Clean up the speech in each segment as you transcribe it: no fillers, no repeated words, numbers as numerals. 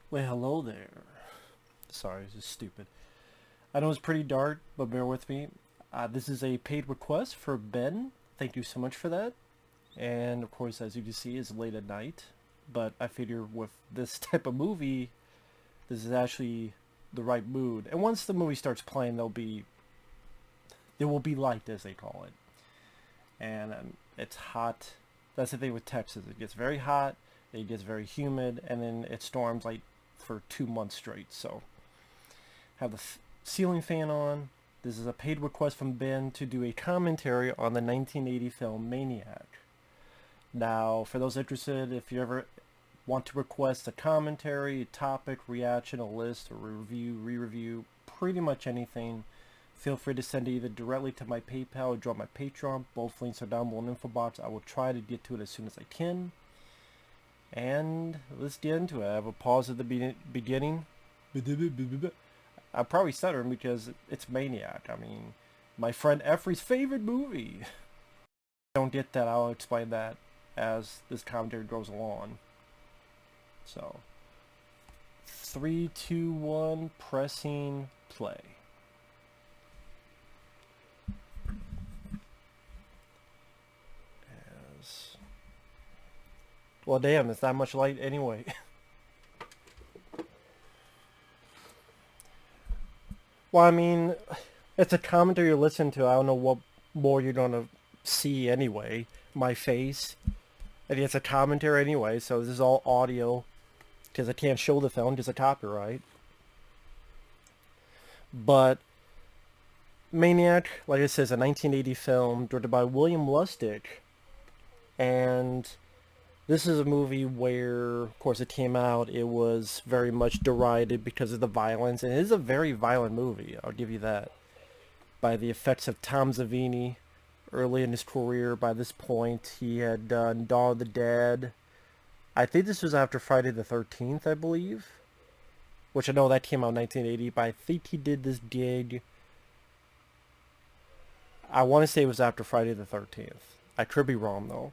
Well, hello there. Sorry, this is stupid. I know it's pretty dark, but bear with me. This is a paid request for Ben. Thank you so much for that. And of course, as you can see, it's late at night. But I figure with this type of movie, this is actually the right mood. And once the movie starts playing, there will be light, as they call it. And it's hot. That's the thing with Texas. It gets very hot, it gets very humid, and then it storms like for 2 months straight. So have the ceiling fan on. This is a paid request from Ben to do a commentary on the 1980 film Maniac. Now, for those interested, if you ever want to request a commentary, a topic, reaction, a list, a review, re-review, pretty much anything, feel free to send it either directly to my PayPal or drop my Patreon. Both links are down below in the info box. I will try to get to it as soon as I can. And let's get into it. I have a pause at the beginning. I'm probably stuttering because it's Maniac. I mean, my friend Efri's favorite movie. If I don't get that, I'll explain that as this commentary goes along. So, 3, 2, 1, pressing play. Well, damn, it's not much light anyway. Well, I mean, it's a commentary you listen to. I don't know what more you're gonna see anyway. My face. And it's a commentary anyway, so this is all audio. Because I can't show the film because of copyright. But Maniac, like I said, is a 1980 film directed by William Lustig. And this is a movie where, of course, it came out, it was very much derided because of the violence, and it is a very violent movie, I'll give you that. By the effects of Tom Savini, early in his career, by this point, he had done Dawn of the Dead. I think this was after Friday the 13th, I believe. Which I know that came out in 1980, but I think he did this gig, I want to say it was after Friday the 13th. I could be wrong, though.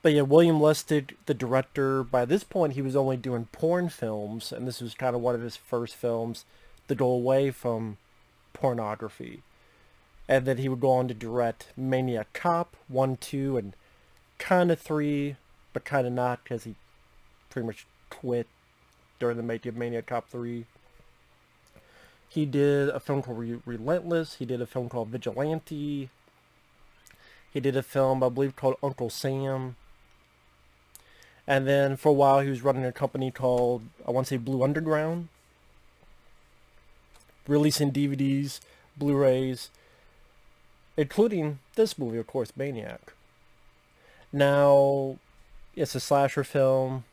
But yeah, William Lustig, the director, by this point he was only doing porn films, and this was kind of one of his first films to go away from pornography. And then he would go on to direct Maniac Cop 1, 2, and kind of 3, but kind of not because he pretty much quit during the making of Maniac Cop 3. He did a film called Relentless. He did a film called Vigilante. He did a film, I believe, called Uncle Sam. And then for a while he was running a company called, I want to say Blue Underground. Releasing DVDs, Blu-rays, including this movie, of course, Maniac. Now, it's a slasher film.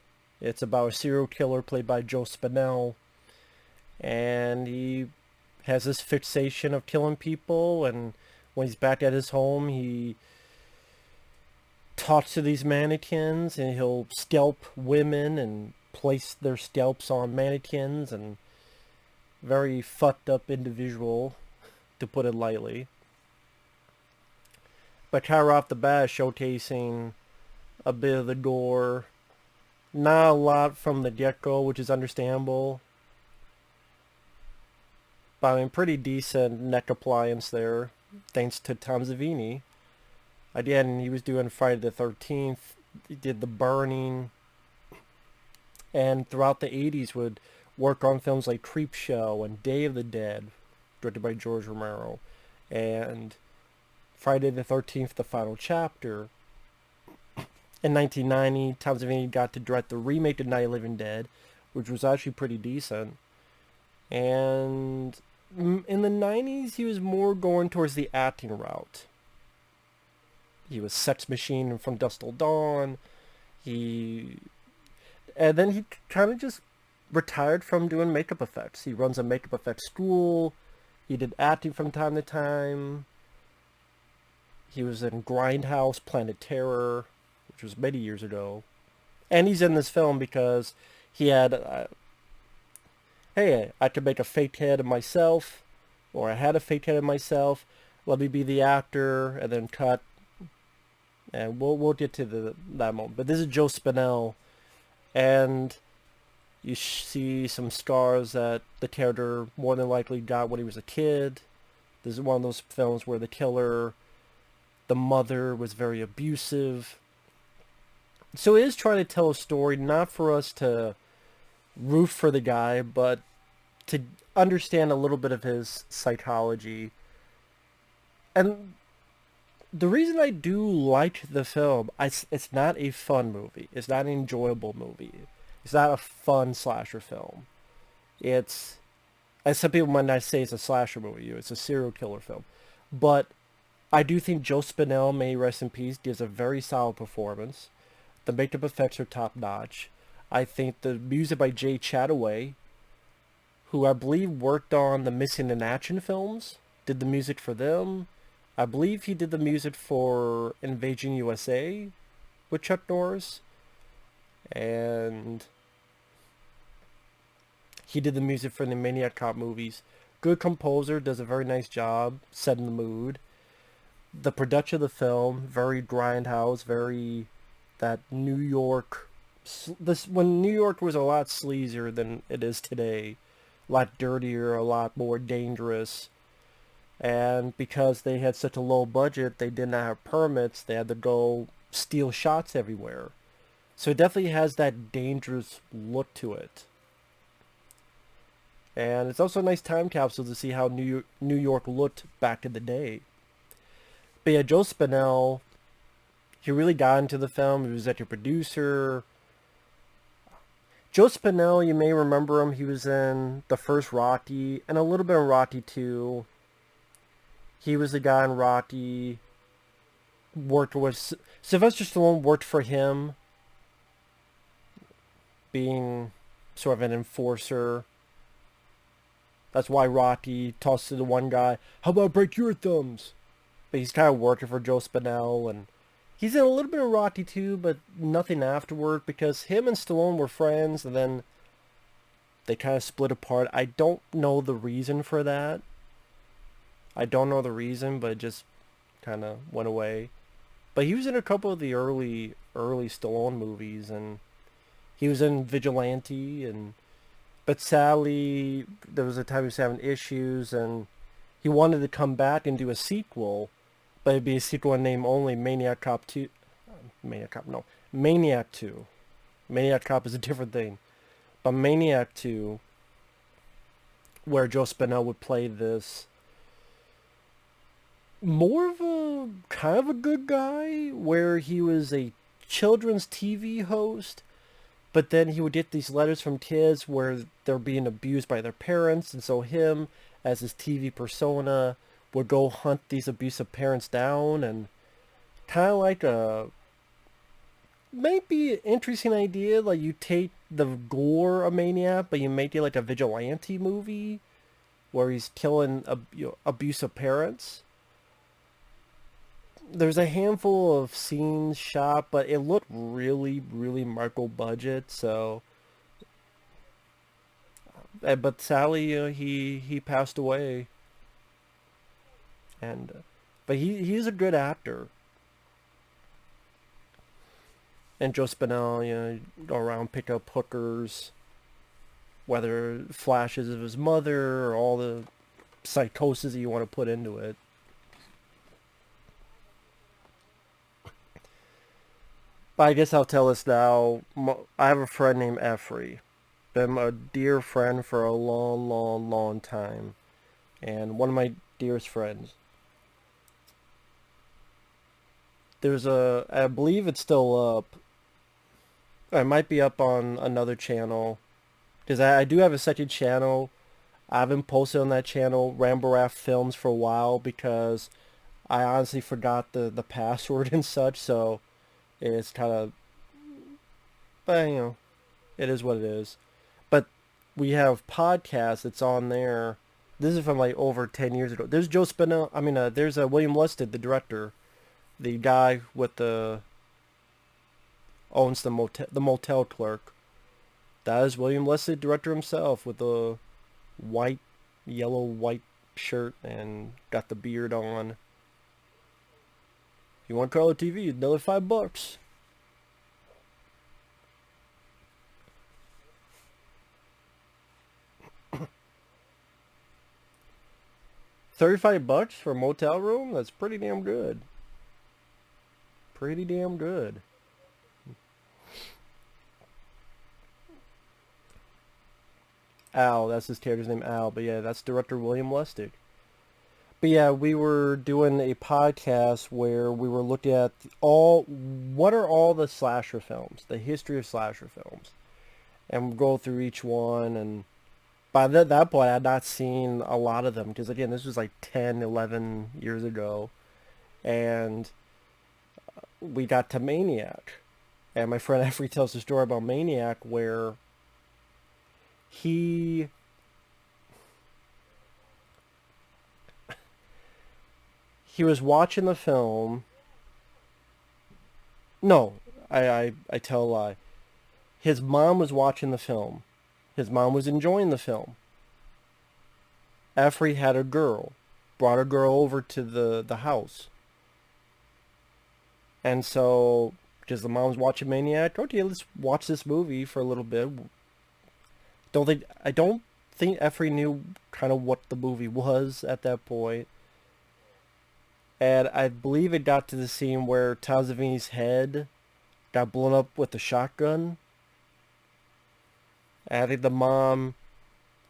It's about a serial killer played by Joe Spinell. And he has this fixation of killing people, and when he's back at his home, he talks to these mannequins, and he'll scalp women and place their scalps on mannequins, and very fucked up individual, to put it lightly. But kind of off the bat, showcasing a bit of the gore. Not a lot from the get-go, which is understandable. But I mean, pretty decent neck appliance there, thanks to Tom Savini. Again, he was doing Friday the 13th. He did The Burning. And throughout the 80s would work on films like Creepshow and Day of the Dead, directed by George Romero. And Friday the 13th, The Final Chapter. In 1990, Tom Savini got to direct the remake of Night of the Living Dead, which was actually pretty decent. And in the 90s, he was more going towards the acting route. He was Sex Machine From Dusk Till Dawn. And then he kind of just retired from doing makeup effects. He runs a makeup effects school. He did acting from time to time. He was in Grindhouse, Planet Terror, which was many years ago. And he's in this film because he had, hey, I could make a fake head of myself, or I had a fake head of myself. Let me be the actor, and then cut. And we'll get to that moment. But this is Joe Spinell, and You see some scars that the character more than likely got when he was a kid. This is one of those films where the mother was very abusive. So it is trying to tell a story, not for us to root for the guy, but to understand a little bit of his psychology. And the reason I do like the film, it's not a fun movie. It's not an enjoyable movie. It's not a fun slasher film. It's, as some people might not say it's a slasher movie, it's a serial killer film. But I do think Joe Spinell, may he rest in peace, gives a very solid performance. The makeup effects are top notch. I think the music by Jay Chataway, who I believe worked on the Missing in Action films, did the music for them. I believe he did the music for Invasion USA with Chuck Norris. And he did the music for the Maniac Cop movies. Good composer, does a very nice job setting the mood. The production of the film, very grindhouse, very that New York. This when New York was a lot sleazier than it is today, a lot dirtier, a lot more dangerous. And because they had such a low budget, they did not have permits. They had to go steal shots everywhere. So it definitely has that dangerous look to it. And it's also a nice time capsule to see how New York looked back in the day. But yeah, Joe Spinell, he really got into the film. He was executive producer. Joe Spinell, you may remember him. He was in the first Rocky and a little bit in Rocky 2. He was the guy in Rocky. Worked with Sylvester Stallone. Worked for him, being sort of an enforcer. That's why Rocky tossed to the one guy, "How about break your thumbs?" But he's kind of working for Joe Spinell, and he's in a little bit of Rocky too, but nothing afterward because him and Stallone were friends, and then they kind of split apart. I don't know the reason for that. I don't know the reason, but it just kind of went away. But he was in a couple of the early Stallone movies, and he was in Vigilante, and but sadly there was a time he was having issues, and he wanted to come back and do a sequel, but it'd be a sequel in name only, Maniac Cop 2. Maniac Cop, no. Maniac 2. Maniac Cop is a different thing. But Maniac 2, where Joe Spinell would play this more of a kind of a good guy, where he was a children's TV host, but then he would get these letters from kids where they're being abused by their parents, and so him, as his TV persona, would go hunt these abusive parents down, and kind of like a maybe an interesting idea, like you take the gore of Maniac, but you make it like a vigilante movie where he's killing abusive parents. There's a handful of scenes shot, but it looked really, really micro budget. So, but sadly, he passed away. And, but he's a good actor. And Joe Spinell, go around pick up hookers, whether flashes of his mother or all the psychosis that you want to put into it. But I guess I'll tell us now. I have a friend named Effrey. Been a dear friend for a long, long, long time. And one of my dearest friends. I believe it's still up. It might be up on another channel. Because I do have a second channel. I haven't posted on that channel, Rambo Films, for a while because I honestly forgot the password and such, so it's kind of, but it is what it is. But we have podcasts that's on there. This is from like over 10 years ago. There's Joe Spinell, there's William Lustig, the director, the guy with owns the motel clerk. That is William Lustig, director himself, with the yellow-white shirt and got the beard on. If you want color TV, another $5. $35 for a motel room? That's pretty damn good. Pretty damn good. Al, that's his character's name, Al. But yeah, that's director William Lustig. But yeah, we were doing a podcast where we were looking at what are all the slasher films, the history of slasher films. And we'll go through each one. And by that point, I had not seen a lot of them. Because again, this was like 10, 11 years ago. And we got to Maniac. And my friend Effie tells a story about Maniac where he was watching the film. No, I tell a lie. His mom was watching the film. His mom was enjoying the film. Effie had a girl. Brought a girl over to the house. And so, because the mom's watching Maniac, okay, let's watch this movie for a little bit. I don't think Effie knew kind of what the movie was at that point. And I believe it got to the scene where Tom Savini's head got blown up with a shotgun. And I think the mom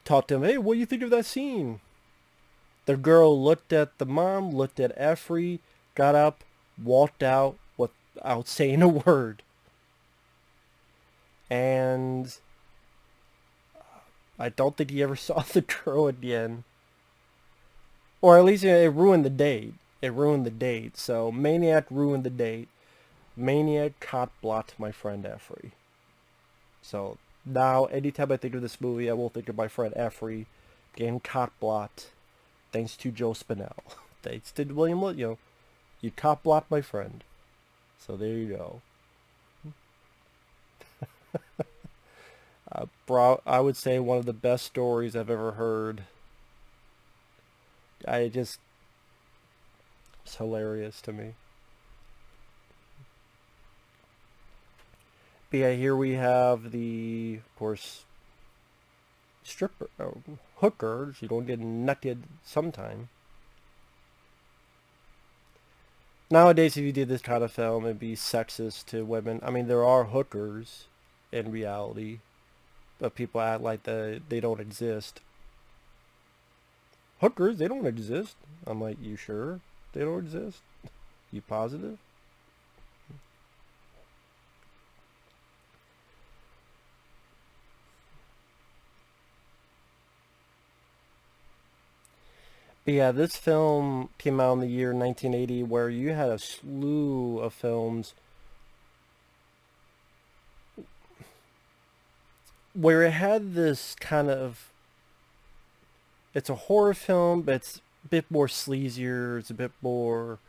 talked to him, hey, what do you think of that scene? The girl looked at the mom, looked at Effie, got up, walked out without saying a word. And I don't think he ever saw the girl again. Or at least it ruined the date. It ruined the date. So Maniac ruined the date. Maniac caught blocked my friend Effie. So now anytime I think of this movie, I will think of my friend Effie getting caught blocked. Thanks to Joe Spinell. Thanks to William, you caught blocked my friend. So there you go. I would say one of the best stories I've ever heard. It's hilarious to me. But yeah, here we have the, of course, stripper, hookers. You don't get nutted sometime. Nowadays, if you did this kind of film, it'd be sexist to women. I mean, there are hookers in reality, but people act like they don't exist. Hookers, they don't exist. I'm like, you sure they don't exist? You positive? But yeah, this film came out in the year 1980 where you had a slew of films where it had this kind of, it's a horror film, but it's a bit more sleazier, it's a bit more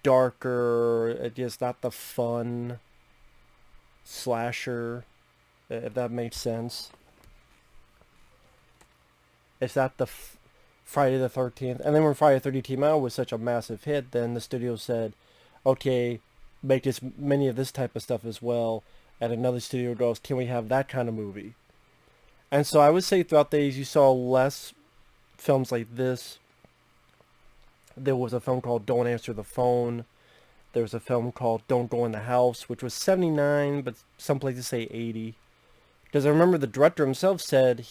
darker, it's just not the fun slasher, if that makes sense. It's not the Friday the 13th. And then when Friday the 13th came out was such a massive hit, then the studio said, okay, make this many of this type of stuff as well. And another studio goes, can we have that kind of movie? And so I would say throughout the 80s you saw less films like this. There was a film called Don't Answer the Phone. There was a film called Don't Go in the House, which was 79, but some places say 80. Because I remember the director himself said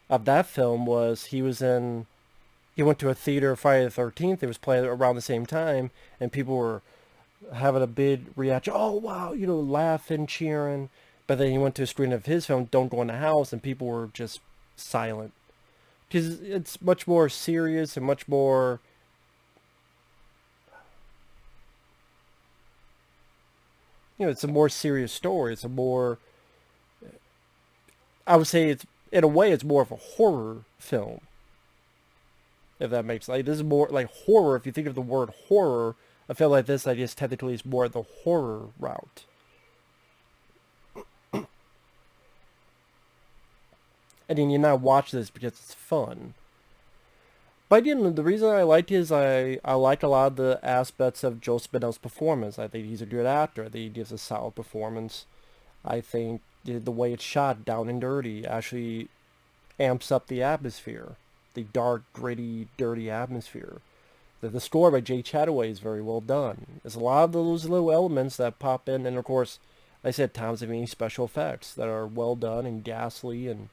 of that film he went to a theater Friday the 13th. It was playing around the same time, and people were having a big reaction. Oh, wow, laughing, cheering. But then he went to a screening of his film, Don't Go in the House, and people were just silent. Because it's much more serious and much more, it's a more serious story. It's a more, I would say in a way, it's more of a horror film. If that makes sense. Like, this is more like horror. If you think of the word horror, I feel like this, I guess, technically is more the horror route. And then you not watch this because it's fun. But the reason I liked it is I like a lot of the aspects of Joe Spinell's performance. I think he's a good actor. I think he gives a solid performance. I think the way it's shot, down and dirty, actually amps up the atmosphere. the dark, gritty, dirty atmosphere. The score by Jay Chataway is very well done. There's a lot of those little elements that pop in, and of course, like I said, Tom Savini special effects that are well done and ghastly, and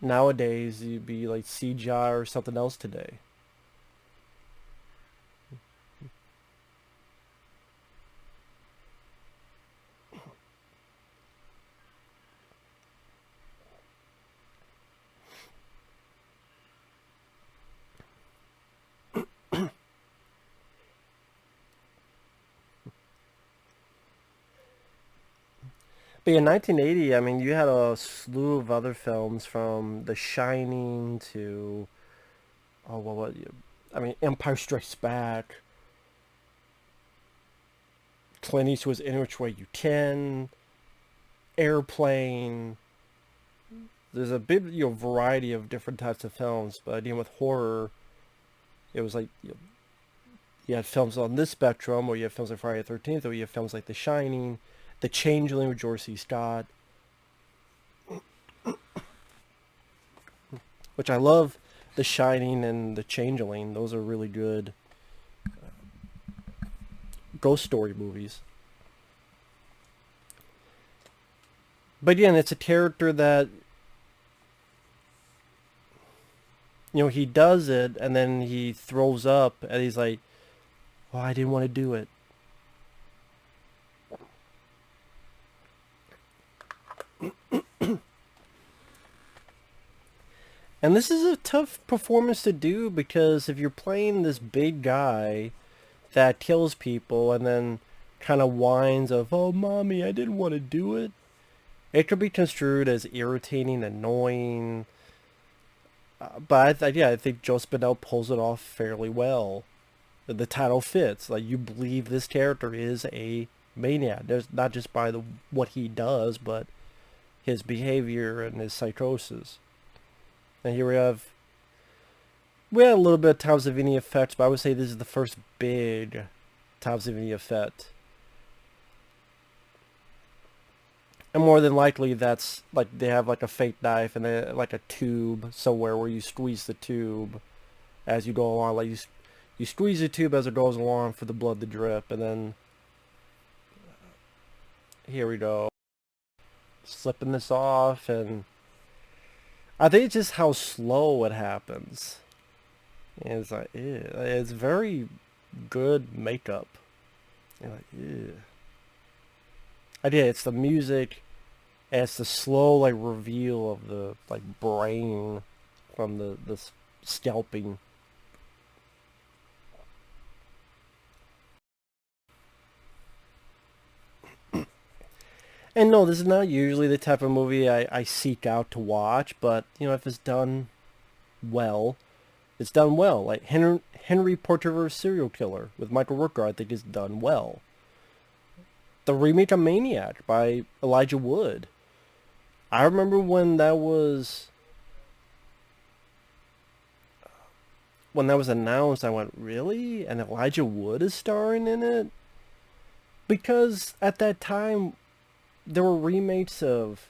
nowadays you'd be like CGI or something else today. But in 1980, I mean, you had a slew of other films from The Shining to, oh, what, I mean, Empire Strikes Back, Clint Eastwood's In Which Way You Can, Airplane. There's a big, variety of different types of films, but again, with horror, it was like, you had films on this spectrum, or you have films like Friday the 13th, or you have films like The Shining, The Changeling with George C. Scott, which I love. The Shining and The Changeling, those are really good ghost story movies. But again, it's a character that, he does it, and then he throws up, and he's like, oh, I didn't want to do it. And this is a tough performance to do, because if you're playing this big guy that kills people and then kind of whines of, oh, mommy, I didn't want to do it, it could be construed as irritating, annoying. But I think Joe Spinell pulls it off fairly well. The title fits. Like, you believe this character is a maniac. There's not just by what he does, but his behavior and his psychosis. And here we had a little bit of Tom Savini effects, but I would say this is the first big Tom Savini effect. And more than likely, that's like they have like a fake knife and they like a tube somewhere where you squeeze the tube as you go along. Like you squeeze the tube as it goes along for the blood to drip, and then here we go, slipping this off, and I think it's just how slow it happens. And it's like, ew. It's very good makeup. You're like, ew. It's the music, and it's the slow like reveal of the like brain from the scalping. And no, this is not usually the type of movie I seek out to watch, but if it's done well, it's done well. Like Henry Porter's Serial Killer with Michael Rooker, I think is done well. The remake of Maniac by Elijah Wood. I remember when that was announced, I went, really? And Elijah Wood is starring in it? Because at that time, there were remakes of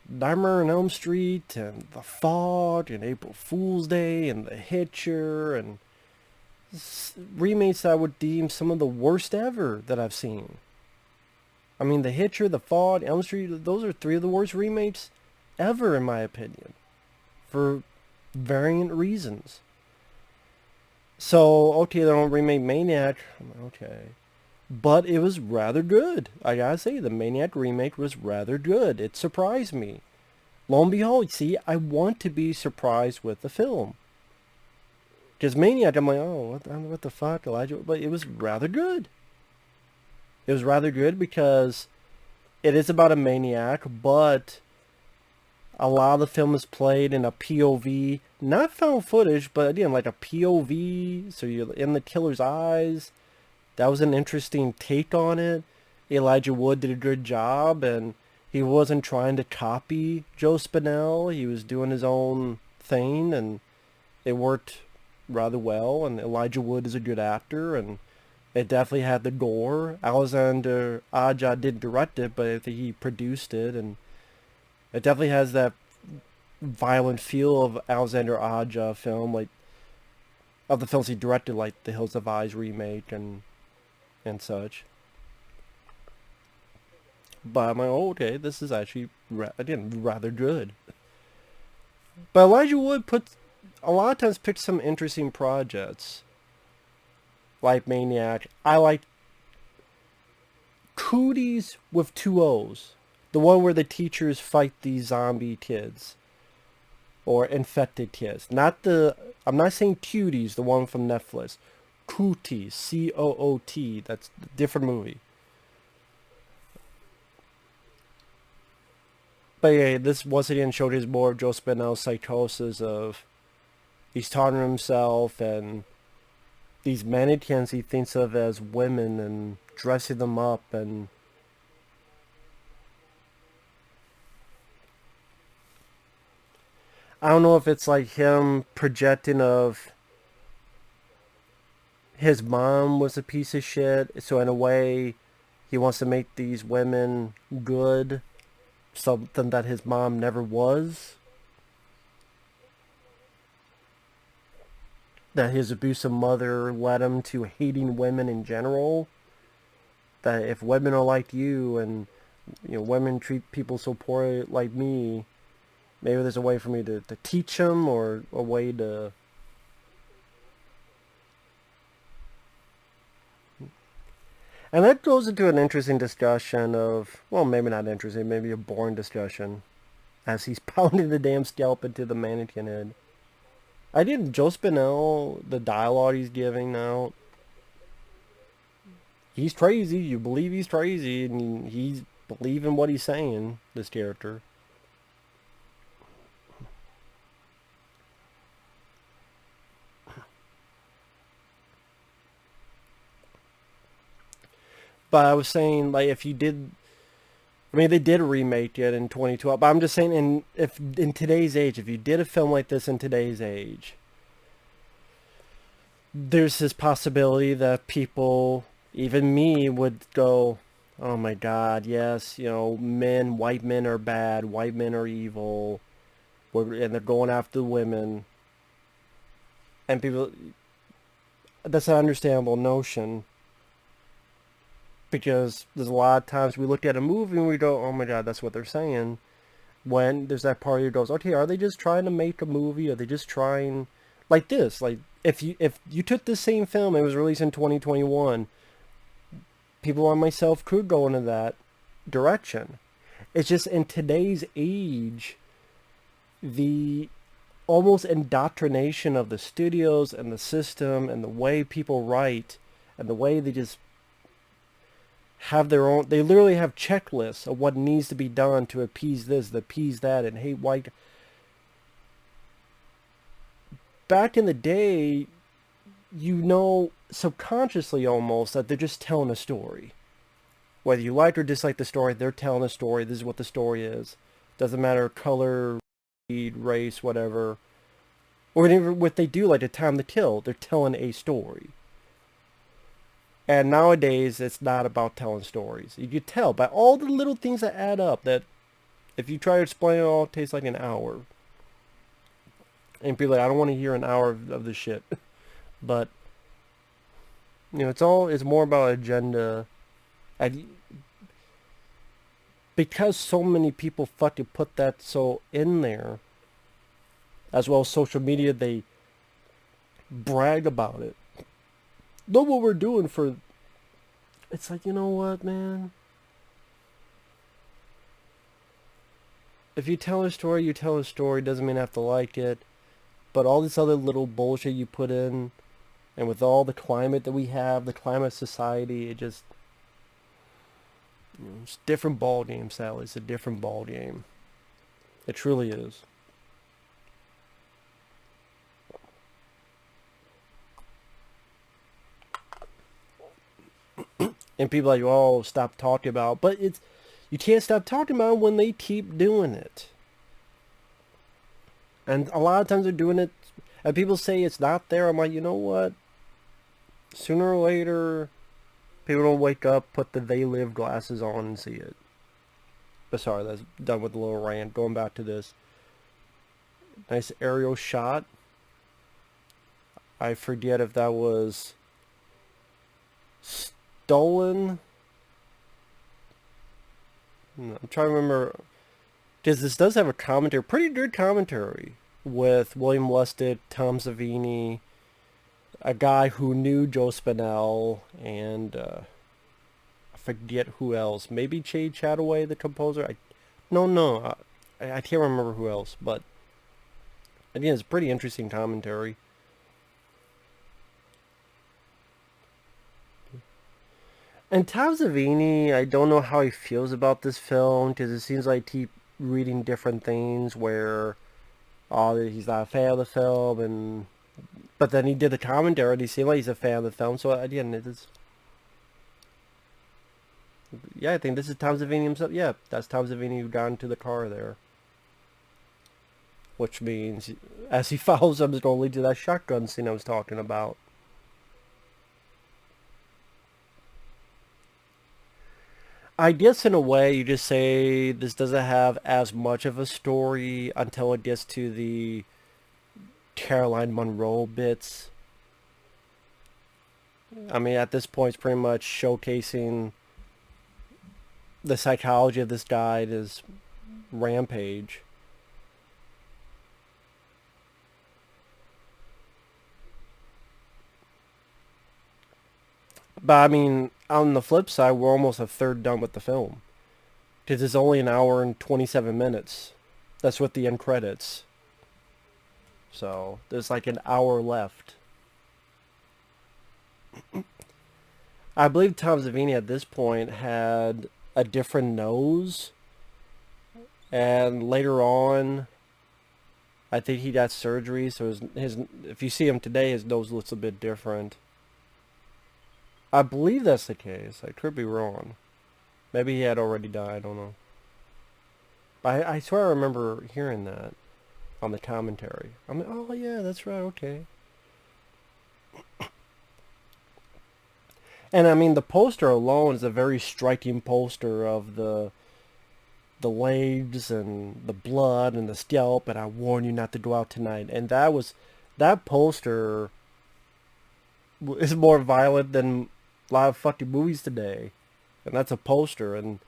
Nightmare on Elm Street and The Fog and April Fool's Day and The Hitcher, and remakes I would deem some of the worst ever that I've seen. I mean, The Hitcher, The Fog, Elm Street, those are three of the worst remakes ever, in my opinion, for variant reasons. So, okay, they don't remake Maniac. Okay. But it was rather good. I gotta say, the Maniac remake was rather good. It surprised me. Lo and behold, see, I want to be surprised with the film. Because Maniac, I'm like, oh, what the fuck, Elijah? But it was rather good. It was rather good because it is about a maniac, but a lot of the film is played in a POV, not found footage, but again, like a POV, so you're in the killer's eyes. That was an interesting take on it. Elijah Wood did a good job, and he wasn't trying to copy Joe Spinell. He was doing his own thing, and it worked rather well, and Elijah Wood is a good actor, and it definitely had the gore. Alexander Aja didn't direct it, but I think he produced it, and It definitely has that violent feel of Alexander Aja film, like of the films he directed, like the Hills of Eyes remake and such. But I'm like, oh, okay, this is actually again rather good. But Elijah Wood puts a lot of times picked some interesting projects like Maniac. I like Cooties with two O's, the one where the teachers fight these zombie kids or infected kids. Not the I'm not saying Cuties, the one from Netflix. Cooties, Coot. That's a different movie. But yeah, this once again showed his more of Joe Spinell's psychosis of he's taunting himself and these mannequins he thinks of as women and dressing them up and I don't know if it's like him projecting of his mom was a piece of shit, so in a way he wants to make these women good, something that his mom never was. That his abusive mother led him to hating women in general. That if women are like you and women treat people so poorly like me, maybe there's a way for me to teach them or a way to. And that goes into an interesting discussion of, well, maybe not interesting, maybe a boring discussion, as he's pounding the damn scalp into the mannequin head. I did Joe Spinell, the dialogue he's giving now. He's crazy. You believe he's crazy, and he's believing what he's saying. This character. But I was saying, like, if you did, I mean, they did remake it in 2012. But I'm just saying, in today's age, if you did a film like this in today's age, there's this possibility that people, even me, would go, oh my God, yes, white men are bad, white men are evil, and they're going after the women. And people, that's an understandable notion. Because there's a lot of times we look at a movie and we go, oh my God, that's what they're saying. When there's that part who goes, okay, are they just trying to make a movie? Are they just trying, like this? Like, if you took this same film and it was released in 2021, people like myself could go into that direction. It's just in today's age, the almost indoctrination of the studios and the system and the way people write and the way they just have their own, they literally have checklists of what needs to be done to appease this, to appease that, and hate white. Back in the day, subconsciously almost, that they're just telling a story. Whether you like or dislike the story, they're telling a story. This is what the story is. Doesn't matter color, creed, race, whatever. Or whatever what they do, like the time to kill, they're telling a story. And nowadays, it's not about telling stories. You can tell by all the little things that add up that if you try to explain it all, it takes like an hour. And people are like, I don't want to hear an hour of this shit. But, it's more about agenda. And because so many people fucking put that so in there, as well as social media, they brag about it. Look what we're doing for. It's like, you know what, man? If you tell a story, you tell a story. Doesn't mean I have to like it. But all this other little bullshit you put in, and with all the climate that we have, the climate society, it just, it's a different ball game, Sally. It's a different ball game. It truly is. And people are like, oh, stop talking about it. But you can't stop talking about it when they keep doing it. And a lot of times they're doing it, and people say it's not there. I'm like, you know what? Sooner or later, people don't wake up, put the They Live glasses on and see it. But sorry, that's done with a little rant. Going back to this. Nice aerial shot. I forget if that was stolen. I'm trying to remember. Because this does have a commentary, pretty good commentary, with William Lustig, Tom Savini, a guy who knew Joe Spinell, and I forget who else. Maybe Che Chataway, the composer. I can't remember who else, but again, it's a pretty interesting commentary. And Tom Savini, I don't know how he feels about this film, because it seems like he reading different things where he's not a fan of the film, and but then he did the commentary and he seemed like he's a fan of the film. So again, it is. Yeah, I think this is Tom Savini himself. Yeah, that's Tom Savini who got into the car there. Which means, as he follows him, it's going to lead to that shotgun scene I was talking about. I guess in a way you just say this doesn't have as much of a story until it gets to the Caroline Munro bits. I mean, at this point, it's pretty much showcasing the psychology of this guy, his rampage. But I mean, on the flip side, we're almost a third done with the film. Because it's only an hour and 27 minutes. That's with the end credits. So, there's like an hour left. I believe Tom Savini at this point had a different nose. And later on, I think he got surgery. So his if you see him today, his nose looks a bit different. I believe that's the case. I could be wrong. Maybe he had already died. I don't know. I swear I remember hearing that on the commentary. I'm like, oh yeah, that's right. Okay. And I mean, the poster alone is a very striking poster of the legs and the blood and the scalp. And I warn you not to go out tonight. And that poster is more violent than a lot of fucking movies today. And that's a poster, and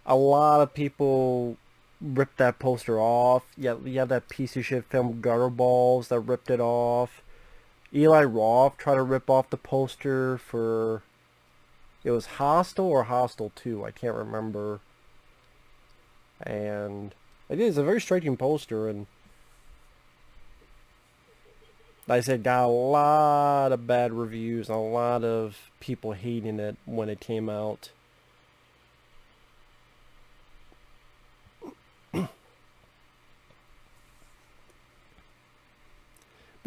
a lot of people ripped that poster off. Yeah, you have that piece of shit film Gutter Balls that ripped it off. Eli Roth tried to rip off the poster for, it was Hostel or Hostel 2, I can't remember. And it is a very striking poster, and like I said, got a lot of bad reviews, a lot of people hating it when it came out. But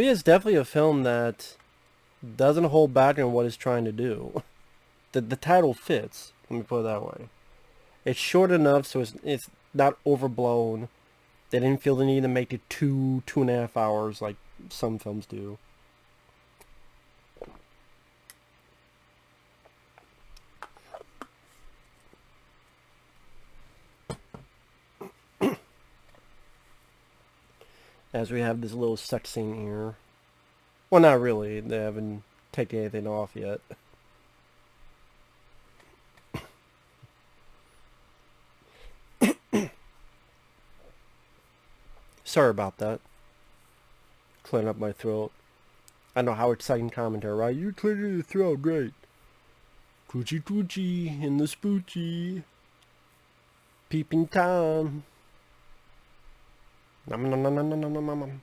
yeah, it's definitely a film that doesn't hold back on what it's trying to do. The title fits, let me put it that way. It's short enough so it's not overblown. They didn't feel the need to make it 2.5 hours like some films do. As we have this little sex scene here. Well, not really. They haven't taken anything off yet. Sorry about that. Clearing up my throat. I know how exciting commentary, right? You cleared your throat, great. Coochie coochie in the spoochy. Peeping Tom. Nom nom nom nom nom nom nom nom.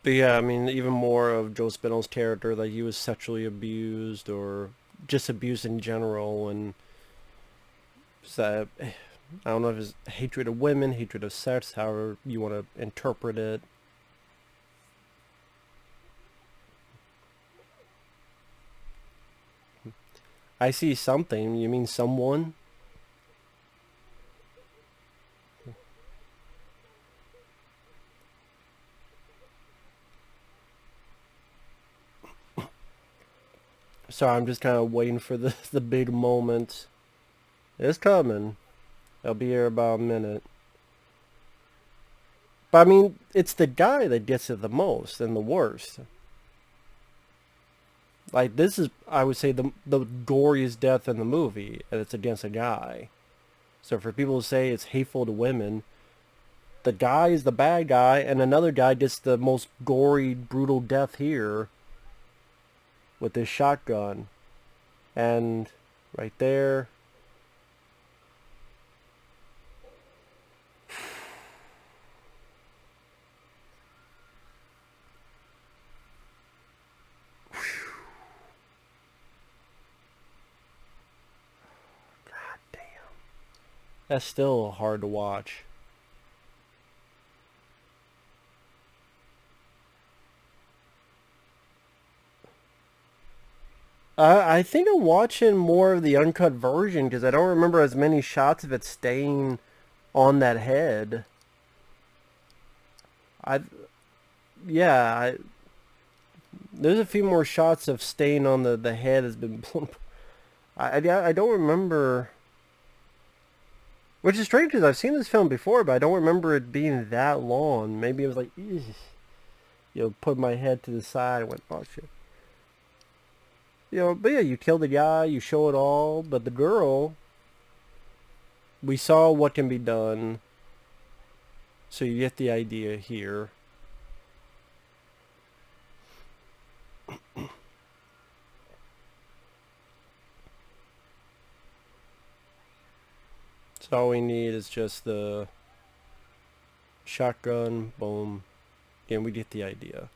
But yeah, I mean, even more of Joe Spinell's character, that he was sexually abused or just abused in general, and that, I don't know if it's hatred of women, hatred of sex, however you want to interpret it. I see something. You mean someone? So I'm just kind of waiting for the big moment. It's coming. I'll be here about a minute. But I mean, it's the guy that gets it the most and the worst. Like, this is, I would say, the goriest death in the movie, and it's against a guy. So for people to say it's hateful to women, the guy is the bad guy, and another guy gets the most gory, brutal death here with this shotgun. And right there. God damn. That's still hard to watch. I think I'm watching more of the uncut version because I don't remember as many shots of it staying on that head. I yeah, there's a few more shots of staying on the head has been blown. I don't remember, which is strange because I've seen this film before, but I don't remember it being that long. Maybe it was like, put my head to the side and went, oh shit. But yeah, you kill the guy, you show it all, but the girl, we saw what can be done, so you get the idea here. So all we need is just the shotgun, boom, and we get the idea.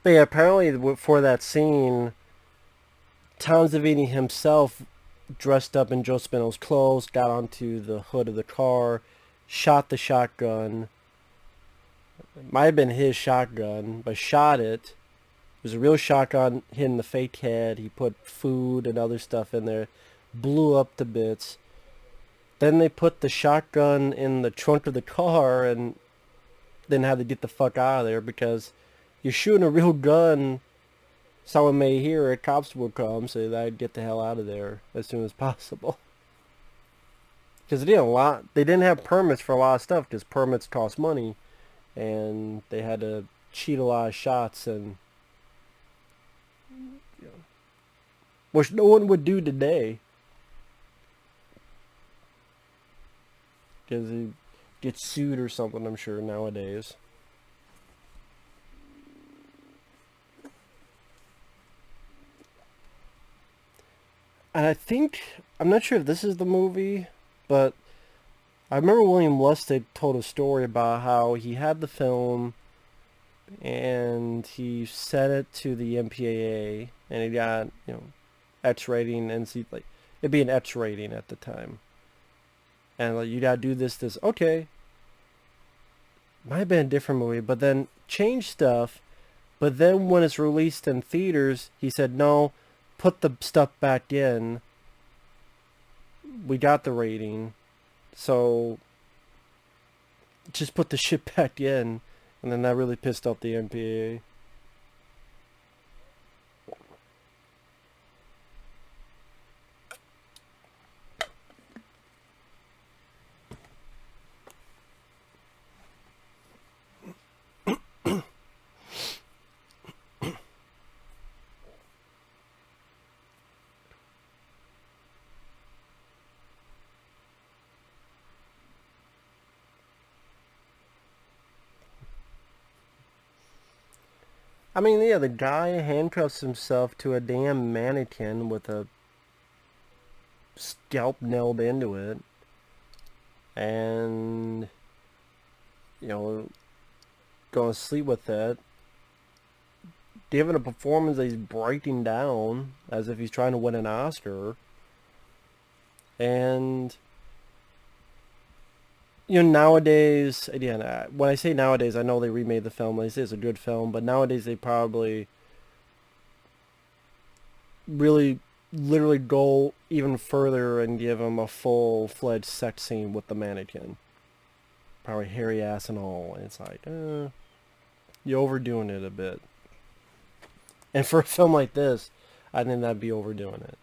But yeah, apparently for that scene, Tom Savini himself dressed up in Joe Spino's clothes, got onto the hood of the car, shot the shotgun. It might have been his shotgun, but shot it. It was a real shotgun hitting the fake head. He put food and other stuff in there, blew up to bits. Then they put the shotgun in the trunk of the car and then had to get the fuck out of there because you're shooting a real gun. Someone may hear it, cops will come, so they'd get the hell out of there as soon as possible. Because they didn't have permits for a lot of stuff because permits cost money, and they had to cheat a lot of shots, and which no one would do today. Because he gets sued or something, I'm sure, nowadays. And I think, I'm not sure if this is the movie, but I remember William Lustig told a story about how he had the film and he sent it to the MPAA and he got, X rating, like, it'd be an X rating at the time. And like, you gotta do this, okay. Might have been a different movie, but then changed stuff. But then when it's released in theaters, he said, no, put the stuff back in. We got the rating. So just put the shit back in. And then that really pissed off the MPAA. I mean, yeah, the guy handcuffs himself to a damn mannequin with a scalp nailed into it. And, going to sleep with that. Giving a performance that he's breaking down as if he's trying to win an Oscar. And nowadays, again, when I say nowadays, I know they remade the film. They say it's a good film, but nowadays they probably really literally go even further and give him a full-fledged sex scene with the mannequin. Probably hairy ass and all. And it's like, you're overdoing it a bit. And for a film like this, I think that'd be overdoing it.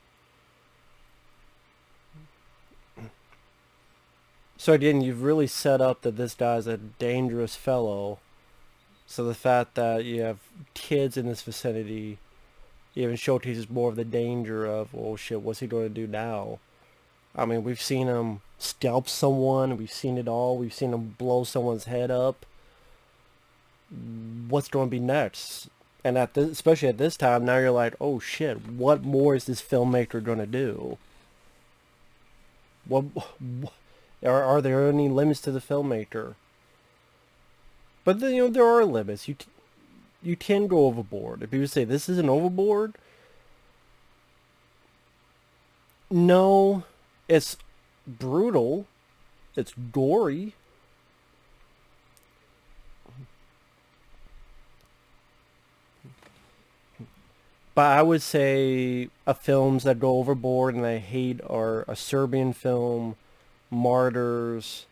So again, you've really set up that this guy's a dangerous fellow. So the fact that you have kids in this vicinity even showcases more of the danger of, oh shit, what's he going to do now? I mean, we've seen him scalp someone. We've seen it all. We've seen him blow someone's head up. What's going to be next? And at this, especially at this time, now you're like, oh shit, what more is this filmmaker going to do? What are there any limits to the filmmaker? But then, there are limits. You can go overboard. If you say this isn't overboard, no, it's brutal, it's gory. But I would say films that go overboard and I hate are a Serbian film, Martyrs,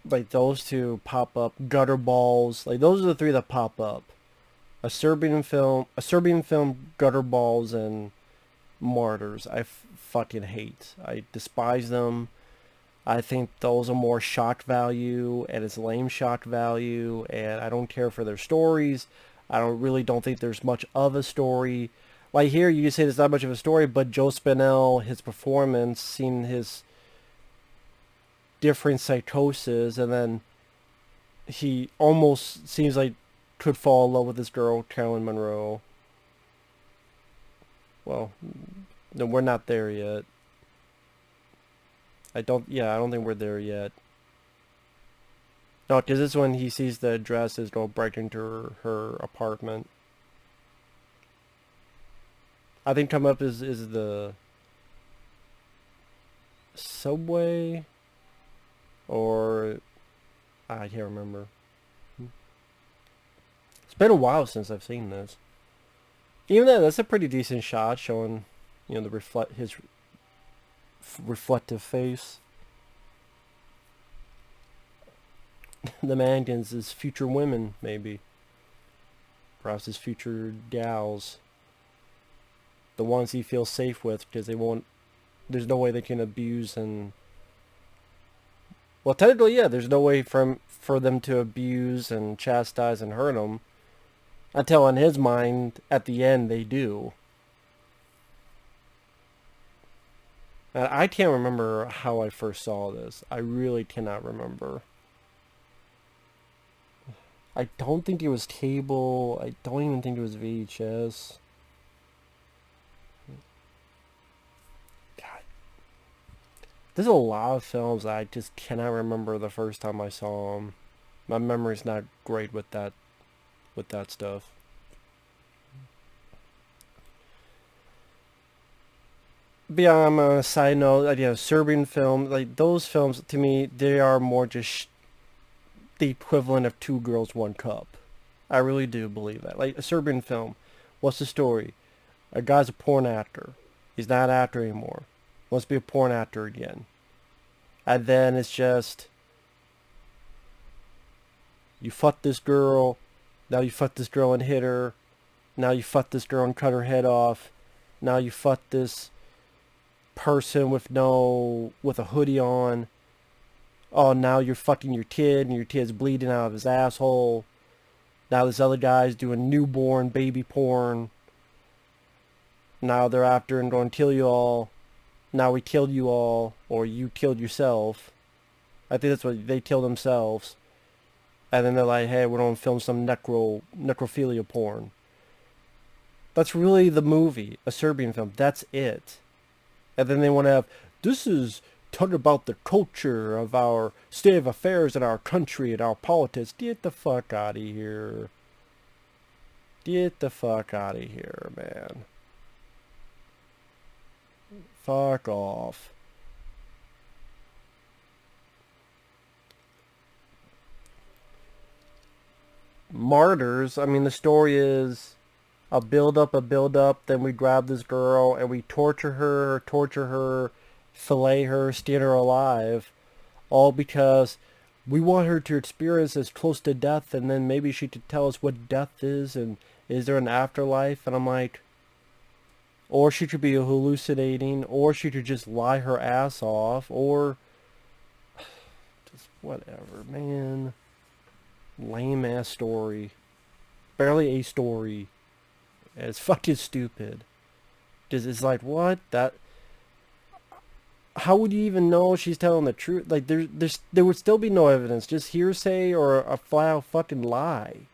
like those two pop up, Gutter Balls, like those are the three that pop up. A Serbian film, Gutter Balls, and Martyrs. I fucking hate. I despise them. I think those are more shock value, and it's lame shock value, and I don't care for their stories. I don't think there's much of a story. Like here, you can say there's not much of a story, but Joe Spinell, his performance, seeing his different psychosis, and then he almost seems like could fall in love with this girl, Carolyn Monroe. Well, no, we're not there yet. I don't think we're there yet. No, because this is when he sees the dresses go break into her apartment. I think come up is the subway, or I can't remember. It's been a while since I've seen this. Even though that's a pretty decent shot showing, his reflective face. The mannequins is future women, maybe. Perhaps his future gals. The ones he feels safe with, because there's no way they can abuse and... Well, technically, yeah, there's no way for them to abuse and chastise and hurt him. Until in his mind, at the end, they do. And I can't remember how I first saw this. I really cannot remember. I don't think it was cable. I don't even think it was VHS. God. There's a lot of films that I just cannot remember the first time I saw them. My memory's not great with that stuff. But yeah, on a side note, Serbian film, like those films, to me, they are more just the equivalent of Two Girls, One Cup. I really do believe that. Like a Serbian film, what's the story? A guy's a porn actor. He's not an actor anymore. Wants to be a porn actor again. And then it's just, you fuck this girl, now you fuck this girl and hit her, now you fuck this girl and cut her head off, now you fuck this person with a hoodie on. Oh, now you're fucking your kid and your kid's bleeding out of his asshole. Now this other guy's doing newborn baby porn. Now they're after and going to kill you all. Now we killed you all, or you killed yourself. I think that's what they kill themselves. And then they're like, hey, we're going to film some necrophilia porn. That's really the movie, a Serbian film. That's it. And then they want to have, this is talk about the culture of our state of affairs in our country and our politics. Get the fuck out of here. Get the fuck out of here, man. Fuck off. Martyrs, I mean, the story is a build up, then we grab this girl and we torture her, fillet her, skin her alive, all because we want her to experience as close to death, and then maybe she could tell us what death is, and is there an afterlife? And I'm like, or she could be hallucinating, or she could just lie her ass off, or just whatever, man. Lame ass story. Barely a story. And it's fucking stupid. Just, it's like, what? That... How would you even know she's telling the truth? Like, there would still be no evidence. Just hearsay or a flat out fucking lie.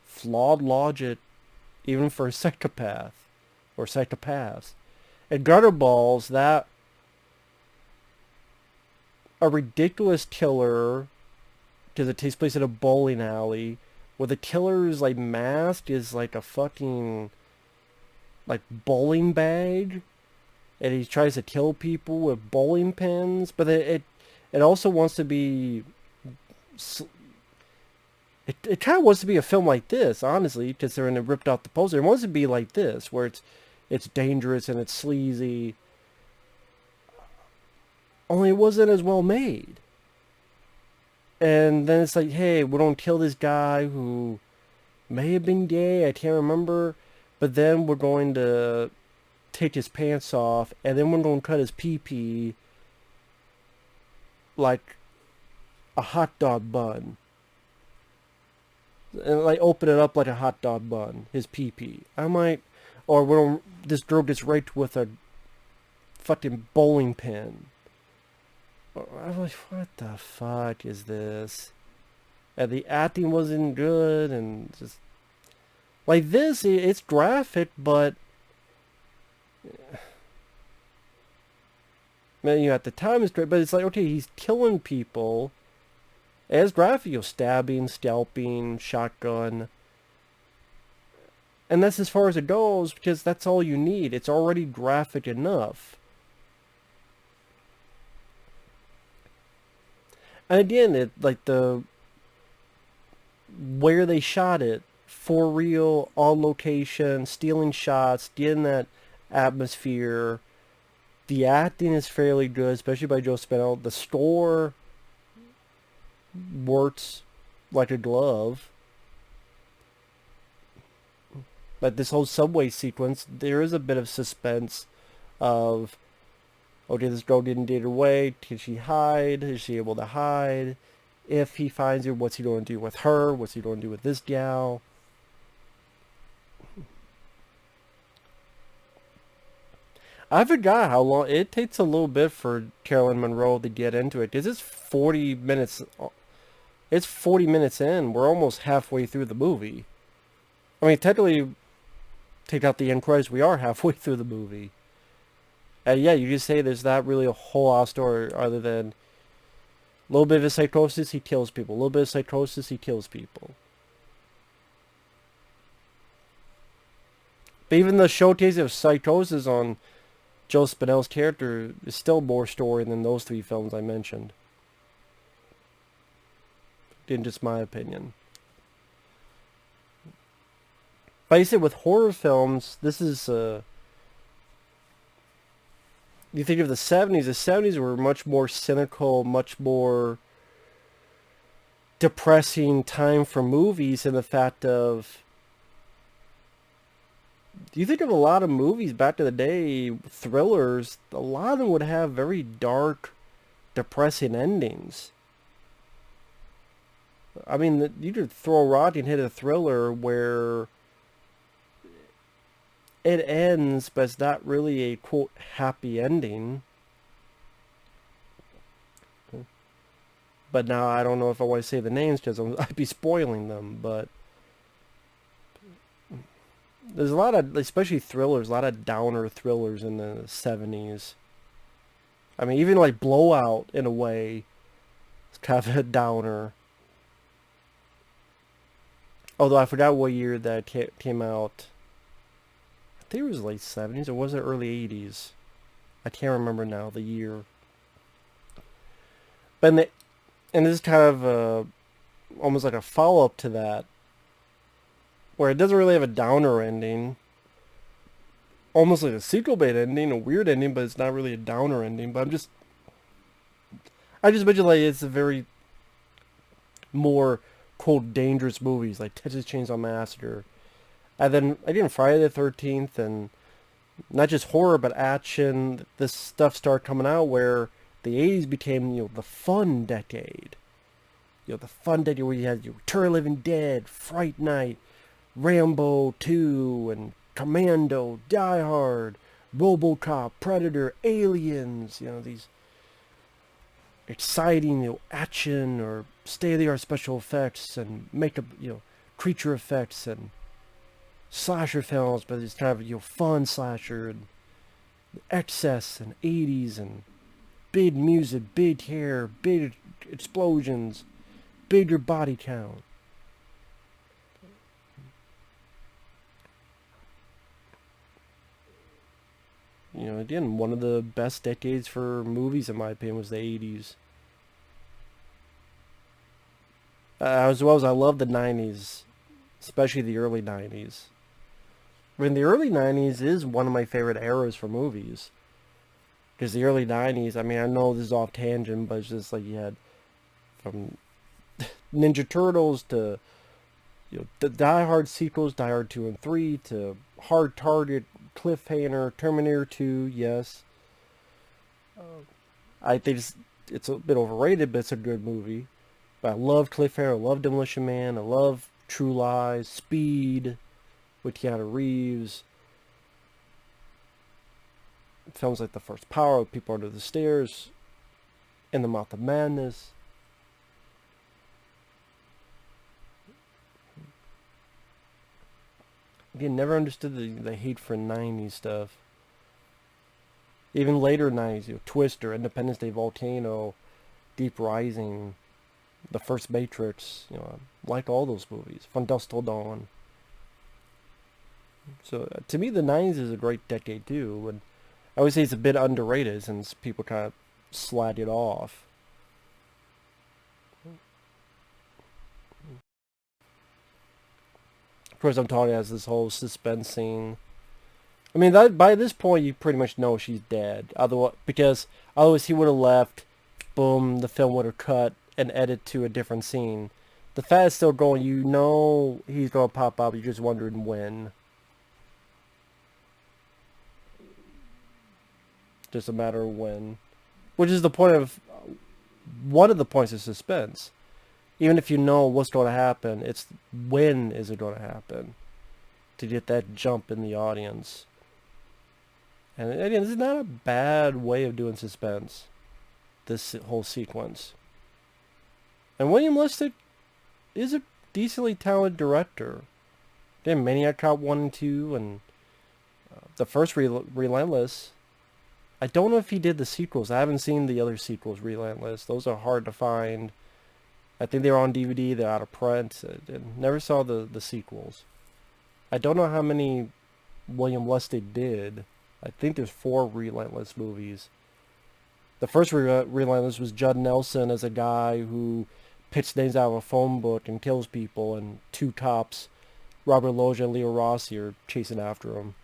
Flawed logic, even for a psychopath. Or psychopaths. And Gutterballs, that... a ridiculous killer, because it takes place in a bowling alley, where the killer's, like, mask is like a fucking... like bowling bag, and he tries to kill people with bowling pins, but it also wants to be, it kind of wants to be a film like this, honestly, considering it ripped out the poster. It wants to be like this, where it's dangerous and it's sleazy, only it wasn't as well made. And then it's like, hey, we don't kill this guy who may have been gay, I can't remember. But then we're going to take his pants off, and then we're going to cut his pee-pee like a hot dog bun. And like open it up like a hot dog bun, his pee-pee. I might, or this girl gets raped with a fucking bowling pin. I'm like, what the fuck is this? And the acting wasn't good, and just... like this, it's graphic, but... man, you know, at the time it's great, but it's like, okay, he's killing people. As graphic, you know, stabbing, scalping, shotgun. And that's as far as it goes, because that's all you need. It's already graphic enough. And again, it, like, where they shot it, for real, on location, stealing shots, getting that atmosphere. The acting is fairly good, especially by Joe Spinell. The score works like a glove. Like this whole subway sequence, there is a bit of suspense of, okay, this girl didn't get away. Can she hide? Is she able to hide? If he finds her, what's he going to do with her? What's he going to do with this gal? I forgot how long it takes. A little bit for Carolyn Monroe to get into it, because it's 40 minutes. It's 40 minutes in. We're almost halfway through the movie. I mean, technically, take out the end credits, we are halfway through the movie. And yeah, you just say there's not really a whole lot of story other than a little bit of psychosis, he kills people. A little bit of psychosis, he kills people. But even the showcase of psychosis on Joe Spinell's character is still more story than those three films I mentioned. In just my opinion. But I said with horror films, this is you think of the 70s. The 70s were much more cynical, much more depressing time for movies, in the fact of, you think of a lot of movies back in the day, thrillers, a lot of them would have very dark, depressing endings. I mean, you could throw a rock and hit a thriller where it ends, but it's not really a, quote, happy ending. But now I don't know if I want to say the names, because I'd be spoiling them, but there's a lot of, especially thrillers, a lot of downer thrillers in the 70s. I mean, even like Blowout, in a way, it's kind of a downer. Although I forgot what year that came out. I think it was late 70s, or was it early 80s? I can't remember now, the year. But and this is kind of almost like a follow-up to that, where it doesn't really have a downer ending. Almost like a sequel bait ending, a weird ending, but it's not really a downer ending. But I'm just I just mentioned like it's a very more quote dangerous movies like Texas Chainsaw Massacre, and then again Friday the 13th, and not just horror but action. This stuff started coming out where the 80s became the fun decade. The fun decade where you had your Return of the Living Dead, Fright Night, Rambo 2, and Commando, Die Hard, RoboCop, Predator, Aliens. These exciting, action or state-of-the-art special effects and makeup, creature effects and slasher films, but it's kind of fun slasher and excess and 80s and big music, big hair, big explosions, bigger body count. Again, one of the best decades for movies, in my opinion, was the 80s. As well as I love the 90s, especially the early 90s. I mean, the early 90s is one of my favorite eras for movies. Because the early 90s, I mean, I know this is off tangent, but it's just like you had from Ninja Turtles to the Die Hard sequels, Die Hard 2 and 3, to Hard Target, Cliffhanger, Terminator 2, yes. I think it's a bit overrated, but it's a good movie. But I love Cliffhanger, I love Demolition Man, I love True Lies, Speed with Keanu Reeves. Films like The First Power, People Under the Stairs, In the Mouth of Madness. Again, never understood the hate for 90s stuff. Even later 90s, Twister, Independence Day, Volcano, Deep Rising, The First Matrix, I like all those movies. From Dusk Till Dawn. So to me, the 90s is a great decade too. And I always say it's a bit underrated since people kind of slag it off. Of course, I'm talking as this whole suspense scene. I mean, that by this point, you pretty much know she's dead. Otherwise he would have left. Boom, the film would have cut and edited to a different scene. The fat is still going. He's gonna pop up. You're just wondering when. Just a matter of when. Which is the point of one of the points of suspense. Even if you know what's going to happen, it's when is it going to happen to get that jump in the audience. And again, this is not a bad way of doing suspense, this whole sequence. And William Lustig is a decently talented director. Again, Maniac Cop 1 and 2, and the first Relentless. I don't know if he did the sequels. I haven't seen the other sequels, Relentless. Those are hard to find. I think they were on DVD. They're out of print. I never saw the sequels. I don't know how many William Lustig did. I think there's 4 Relentless movies. The first Relentless was Judd Nelson as a guy who picks names out of a phone book and kills people, and 2 cops, Robert Loggia and Leo Rossi, are chasing after him.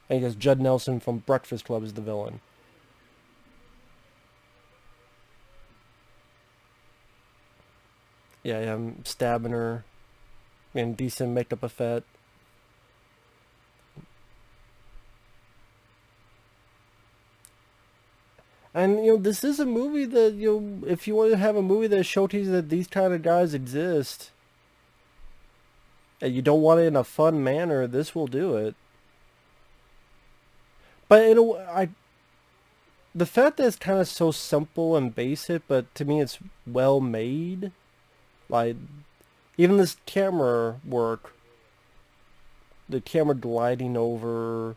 And he has Judd Nelson from Breakfast Club as the villain. Yeah, I'm stabbing her in decent makeup effect. And this is a movie that if you want to have a movie that showcases that these kind of guys exist, and you don't want it in a fun manner, this will do it. But the fact that it's kind of so simple and basic, but to me it's well made. Like, even this camera work, the camera gliding over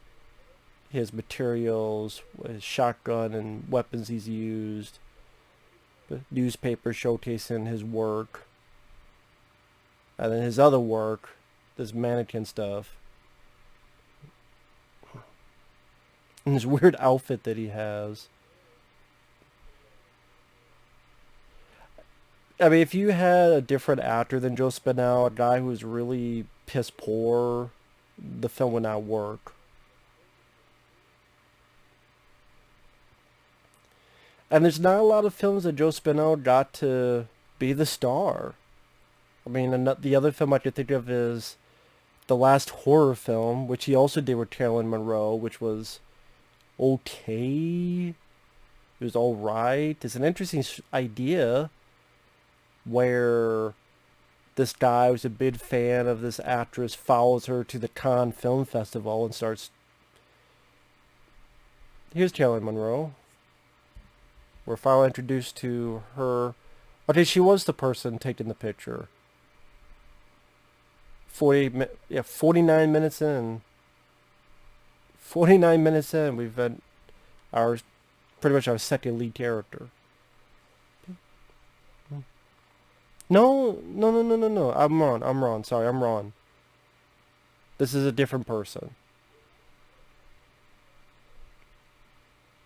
his materials, his shotgun and weapons he's used, the newspaper showcasing his work, and then his other work, this mannequin stuff, and this weird outfit that he has. I mean, if you had a different actor than Joe Spinell, a guy who was really piss poor, the film would not work. And there's not a lot of films that Joe Spinell got to be the star. I mean, the other film I could think of is the last horror film, which he also did with Carolyn Monroe, which was okay. It was all right. It's an interesting idea where this guy who's a big fan of this actress follows her to the Cannes Film Festival and starts. Here's Carolyn Monroe. We're finally introduced to her. Okay, she was the person taking the picture. 49 minutes in. 49 minutes in, we've had our pretty much our second lead character. No, no, no, no, no, no. I'm wrong. I'm wrong. Sorry, I'm wrong. This is a different person.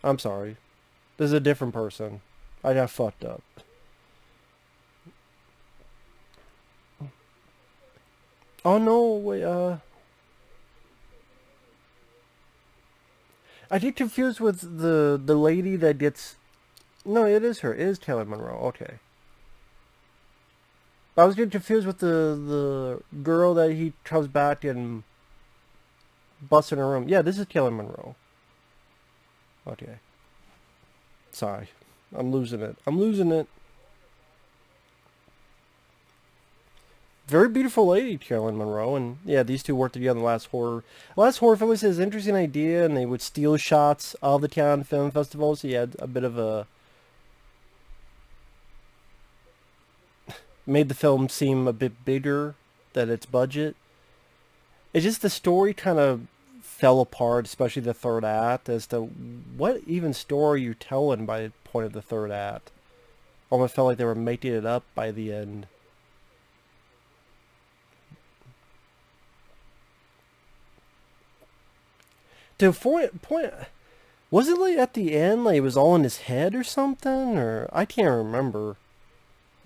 I'm sorry. This is a different person. I got fucked up. Oh no, wait, I get confused with the lady that gets. No, it is her. It is Taylor Monroe. Okay. I was getting confused with the girl that he comes back and busts in her room. Yeah, this is Taylor Monroe. Okay. Sorry. I'm losing it. I'm losing it. Very beautiful lady, Carolyn Monroe, and yeah, these two worked together in the last horror. Last horror film was an interesting idea, and they would steal shots of the Cannes Film Festival, so you had a bit of a made the film seem a bit bigger than its budget. It's just the story kind of fell apart, especially the third act, as to what even story you're telling by the point of the third act. Almost felt like they were making it up by the end. To a point, was it like at the end, like it was all in his head or something, or I can't remember.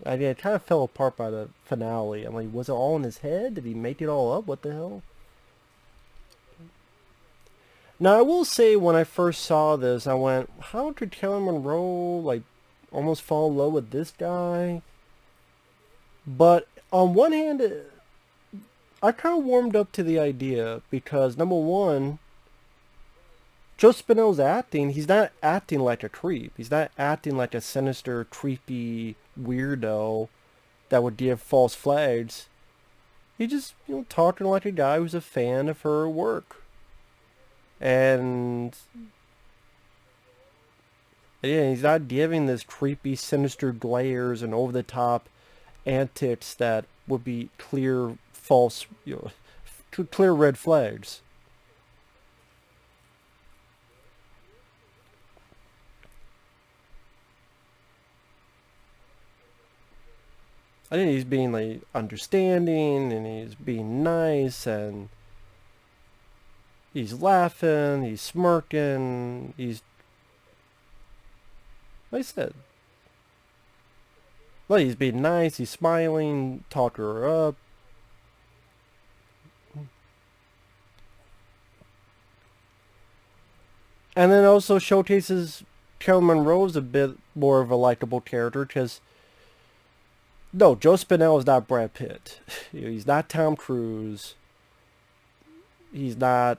I mean, it kind of fell apart by the finale. I'm like, was it all in his head? Did he make it all up? What the hell? Now, I will say, when I first saw this, I went, how could Carolyn Monroe, like, almost fall in love with this guy? But on one hand, I kind of warmed up to the idea because, number one, Joe Spinell's acting, he's not acting like a creep. He's not acting like a sinister, creepy weirdo that would give false flags. He just, talking like a guy who's a fan of her work. And yeah, he's not giving this creepy, sinister glares and over-the-top antics that would be clear false, clear red flags. I think he's being like understanding and he's being nice and he's laughing, he's smirking, he's like I said, like he's being nice, he's smiling, talking her up. And then also showcases Carolyn Monroe's a bit more of a likable character because no, Joe Spinell is not Brad Pitt. He's not Tom Cruise. He's not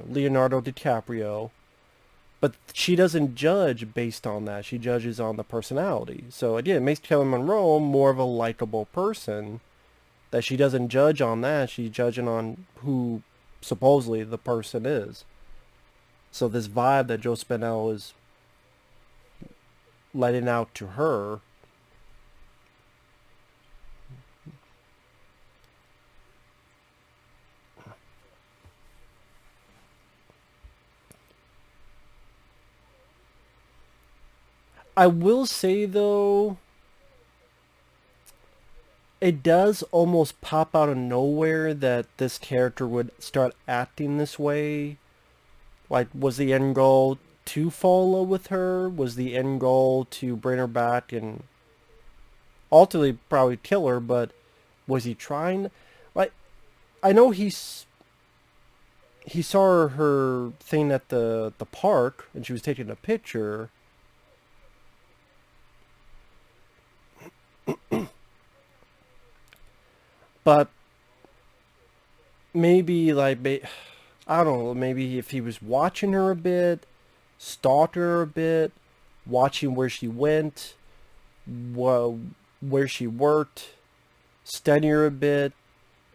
Leonardo DiCaprio. But she doesn't judge based on that. She judges on the personality. So again, it makes Carolyn Monroe more of a likable person. That she doesn't judge on that. She's judging on who supposedly the person is. So this vibe that Joe Spinell is letting out to her. I will say though, it does almost pop out of nowhere that this character would start acting this way. Like, was the end goal to fall in love with her? Was the end goal to bring her back and ultimately probably kill her? But was he trying? Like, I know he saw her thing at the park and she was taking a picture. But maybe like I don't know, maybe if he was watching her a bit, stalking her a bit, watching where she went, where she worked, studying her a bit,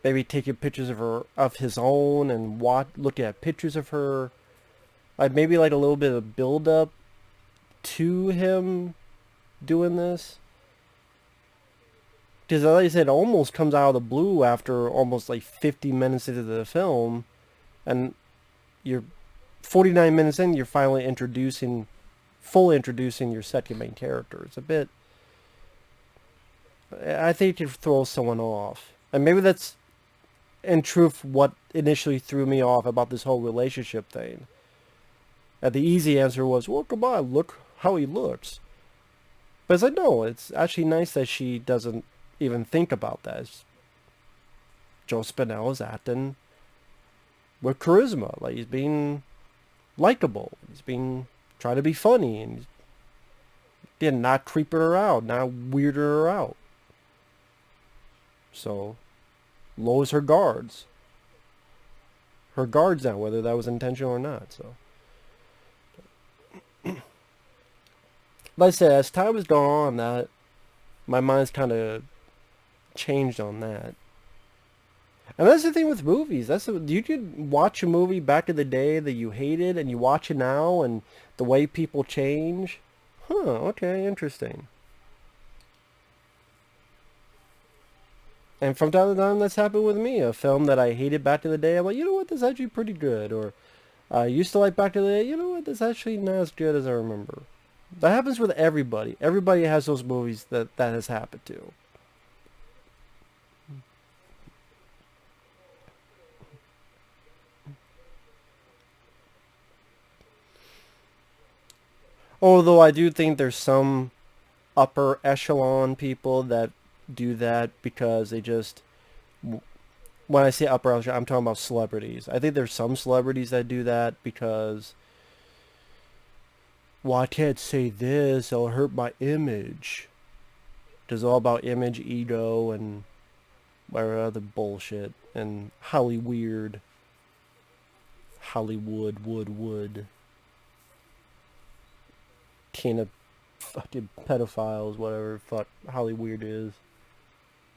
maybe taking pictures of her of his own and looking at pictures of her, like maybe like a little bit of build up to him doing this. Because like I said, it almost comes out of the blue after almost like 50 minutes into the film, and you're 49 minutes in, you're finally fully introducing your second main character. It's a bit, I think it throws someone off. And maybe that's, in truth, what initially threw me off about this whole relationship thing. And the easy answer was, well, come on, look how he looks. But it's like, no, it's actually nice that she doesn't even think about that. Joe Spinell is acting with charisma. Like, he's being likable. He's being trying to be funny, and he's not creeping her out, not weirding her out. So, lowers her guards. Her guards now, whether that was intentional or not. So, like I said, as time has gone on, that my mind's kind of changed on that. And that's the thing with movies. You could watch a movie back in the day that you hated, and you watch it now, and the way people change. Huh? Okay, interesting. And from time to time, that's happened with me. A film that I hated back in the day, I'm like, you know what, this is actually pretty good. Or I used to like back in the day, you know what, this is actually not as good as I remember. That happens with everybody. Everybody has those movies that has happened to. Although I do think there's some upper echelon people that do that because they just, when I say upper echelon, I'm talking about celebrities. I think there's some celebrities that do that because, well, I can't say this, it'll hurt my image. It's all about image, ego, and whatever other bullshit, and Hollywood, would. King of fucking pedophiles, whatever fuck Hollywood is.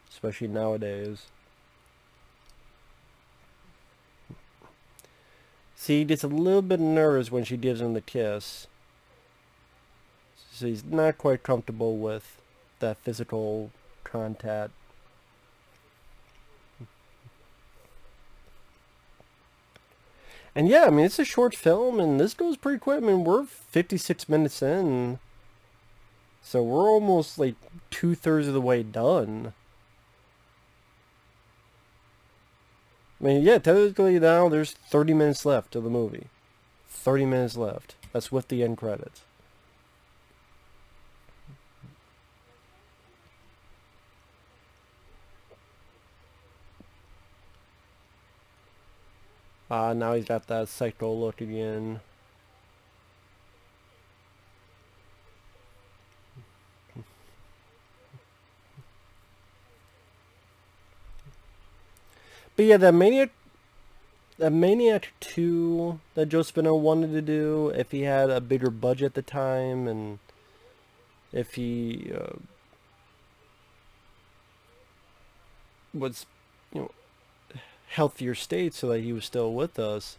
Especially nowadays. See, he gets a little bit nervous when she gives him the kiss. So he's not quite comfortable with that physical contact. And yeah, I mean, it's a short film, and this goes pretty quick. I mean, we're 56 minutes in. So we're almost like 2/3 of the way done. I mean, yeah, technically now there's 30 minutes left of the movie. 30 minutes left. That's with the end credits. Now he's got that psycho look again. But yeah, that Maniac 2 that Joe Spinell wanted to do, if he had a bigger budget at the time, and if he was, healthier state so that he was still with us,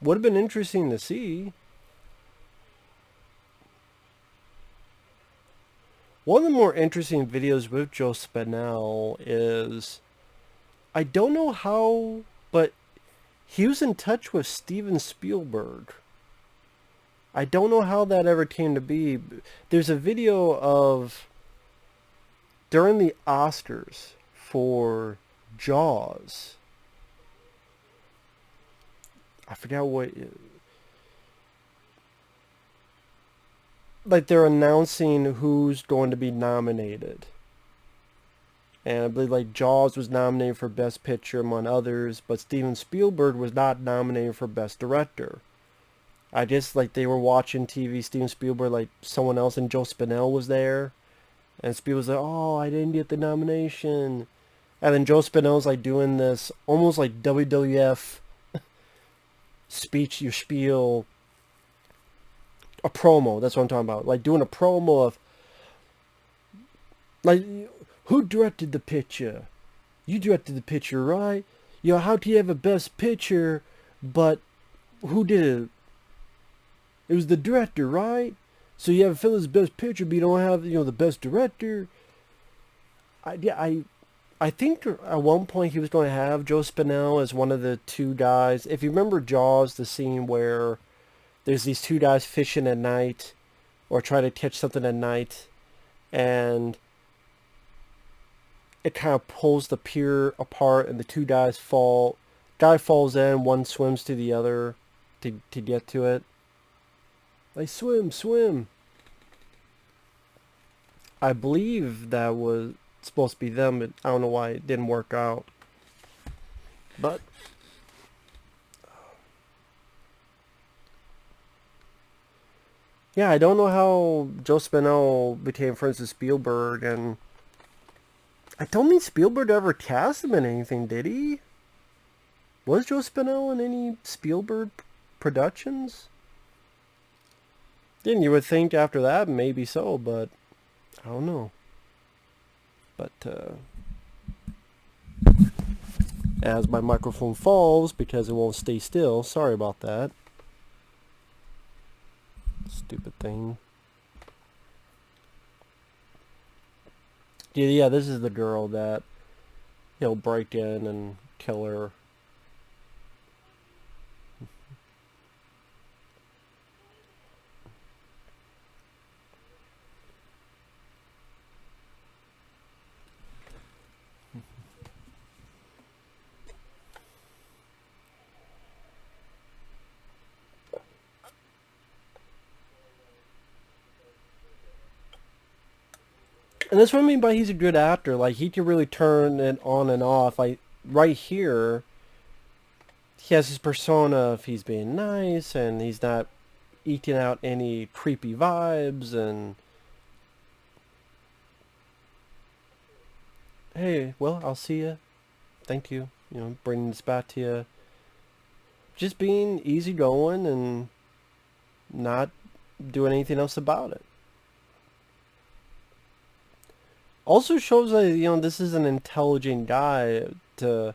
would have been interesting to see. One of the more interesting videos with Joe Spinell is, I don't know how, but he was in touch with Steven Spielberg. I don't know how that ever came to be. There's a video of, during the Oscars for Jaws, I forgot what, like they're announcing who's going to be nominated. And I believe like Jaws was nominated for Best Picture among others, but Steven Spielberg was not nominated for Best Director. I guess like they were watching TV, Steven Spielberg, like someone else, and Joe Spinell was there. And Spielberg was like, oh, I didn't get the nomination. And then Joe Spinell's like doing this almost like WWF speech, your spiel, a promo. That's what I'm talking about. Like doing a promo of like, who directed the picture? You directed the picture, right? You know, how do you have a best picture, but who did it? It was the director, right? So you have Phil's best picture, but you don't have, you know, the best director. I think at one point he was going to have Joe Spinell as one of the two guys. If you remember Jaws, the scene where there's these two guys fishing at night or try to catch something at night, and it kind of pulls the pier apart and the two guys fall. Guy falls in, one swims to the other to get to it. They swim. I believe that was supposed to be them, but I don't know why it didn't work out. But yeah, I don't know how Joe Spinell became friends with Spielberg, and I don't think Spielberg ever cast him in anything, did he? Was Joe Spinell in any Spielberg productions? Then you would think after that, maybe so, but I don't know. But as my microphone falls because it won't stay still, sorry about that. Stupid thing. Yeah, this is the girl that he'll break in and kill her. And that's what I mean by he's a good actor. Like, he can really turn it on and off. Like, right here, he has his persona if he's being nice and he's not eking out any creepy vibes and... Hey, well, I'll see you. Thank you. You know, bringing this back to you. Just being easygoing and not doing anything else about it. Also shows that, you know, this is an intelligent guy to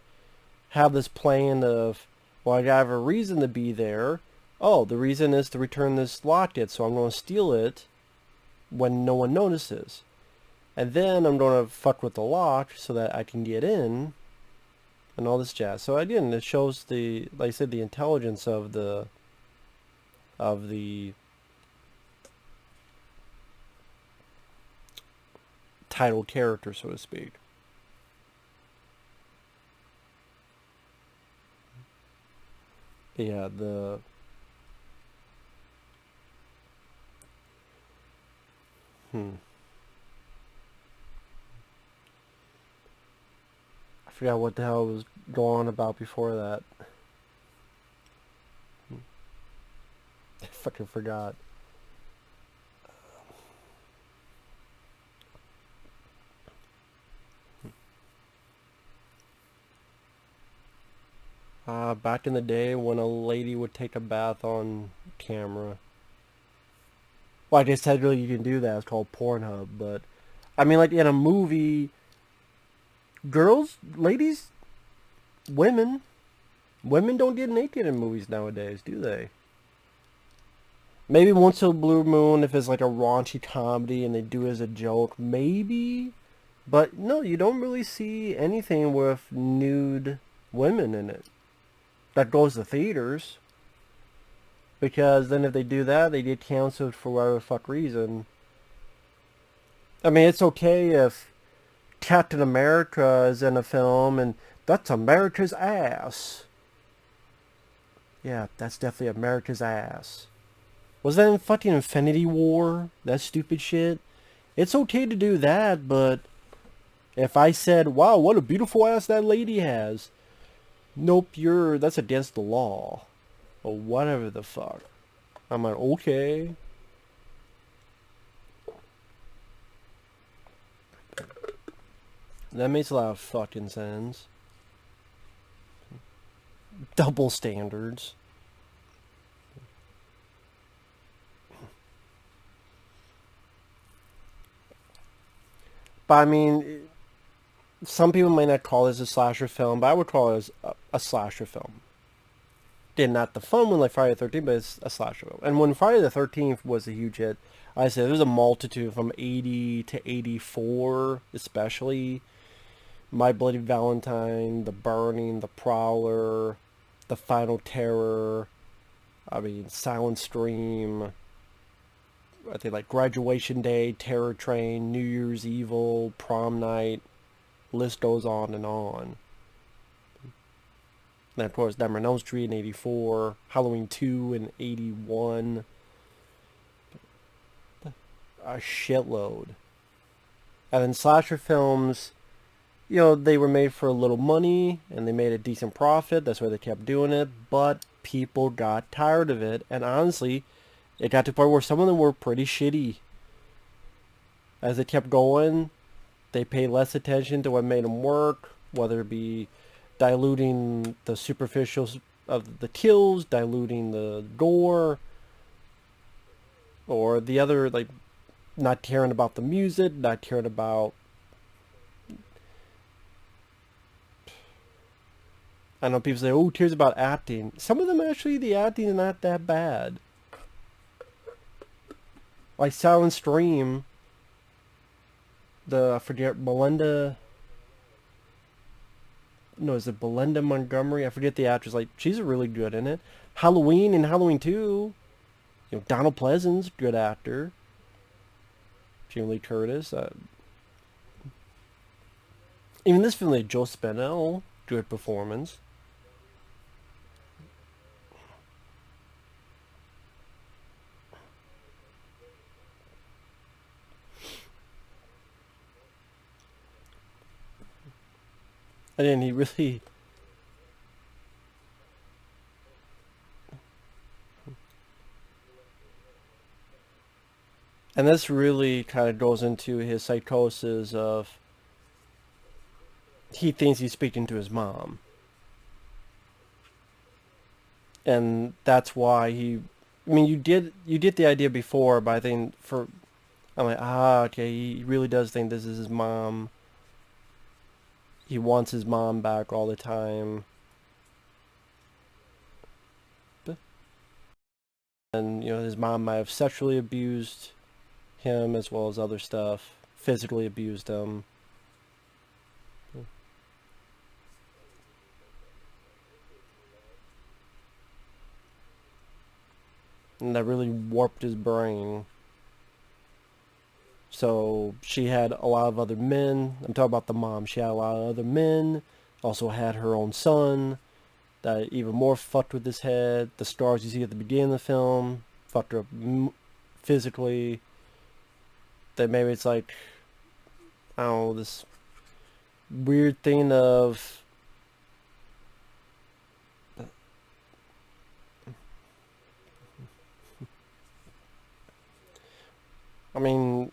have this plan of, well, I have a reason to be there. Oh, the reason is to return this locket, so I'm going to steal it when no one notices. And then I'm going to fuck with the lock so that I can get in and all this jazz. So again, it shows the, like I said, the intelligence of the title character, so to speak. Yeah, I forgot what the hell was going on about before that. I fucking forgot. Back in the day when a lady would take a bath on camera. Well, I guess technically you can do that. It's called Pornhub, but I mean, like in a movie, girls, ladies, women don't get naked in movies nowadays, do they? Maybe once in a blue moon if it's like a raunchy comedy and they do it as a joke, maybe. But no, you don't really see anything with nude women in it that goes to theaters. Because then if they do that, they get canceled for whatever the fuck reason. I mean, it's okay if Captain America is in a film and that's America's ass. Yeah, that's definitely America's ass. Was that in fucking Infinity War? That stupid shit? It's okay to do that, but if I said, wow, what a beautiful ass that lady has. Nope, that's against the law. Or whatever the fuck. I'm like, okay. That makes a lot of fucking sense. Double standards. But I mean, some people might not call this a slasher film, but I would call it as a slasher film. Again, not the fun one like Friday the 13th, but it's a slasher film. And when Friday the 13th was a huge hit, I said there's a multitude from 80 to 84, especially My Bloody Valentine, The Burning, The Prowler, The Final Terror, I mean, Silent Stream, I think like Graduation Day, Terror Train, New Year's Evil, Prom Night, list goes on and on. And of course, Nightmare on Elm Street in 84, Halloween 2 in 81, a shitload. And then slasher films, you know, they were made for a little money and they made a decent profit. That's why they kept doing it. But people got tired of it. And honestly, it got to the point where some of them were pretty shitty. As it kept going, they paid less attention to what made them work, whether it be diluting the superficial of the kills, diluting the gore, or the other, like, not caring about the music, not caring about, I know people say, oh, who cares about acting? Some of them actually, the acting is not that bad. Like Silent Stream, I forget, Belinda, no, is it Belinda Montgomery? I forget the actress. Like, she's really good in it. Halloween and Halloween 2, you know, Donald Pleasance, good actor. Jamie Lee Curtis. Even this film, like Joe Spinell, good performance. And then he really... And this really kind of goes into his psychosis of... He thinks he's speaking to his mom. And that's why he... I mean, you did the idea before, but I think I'm like, okay, he really does think this is his mom. He wants his mom back all the time. And, you know, his mom might have sexually abused him as well as other stuff. Physically abused him. And that really warped his brain. So she had a lot of other men. I'm talking about the mom. She had a lot of other men. Also had her own son that even more fucked with his head. The stars you see at the beginning of the film fucked her up physically. That maybe it's like, I don't know, this weird thing of... I mean,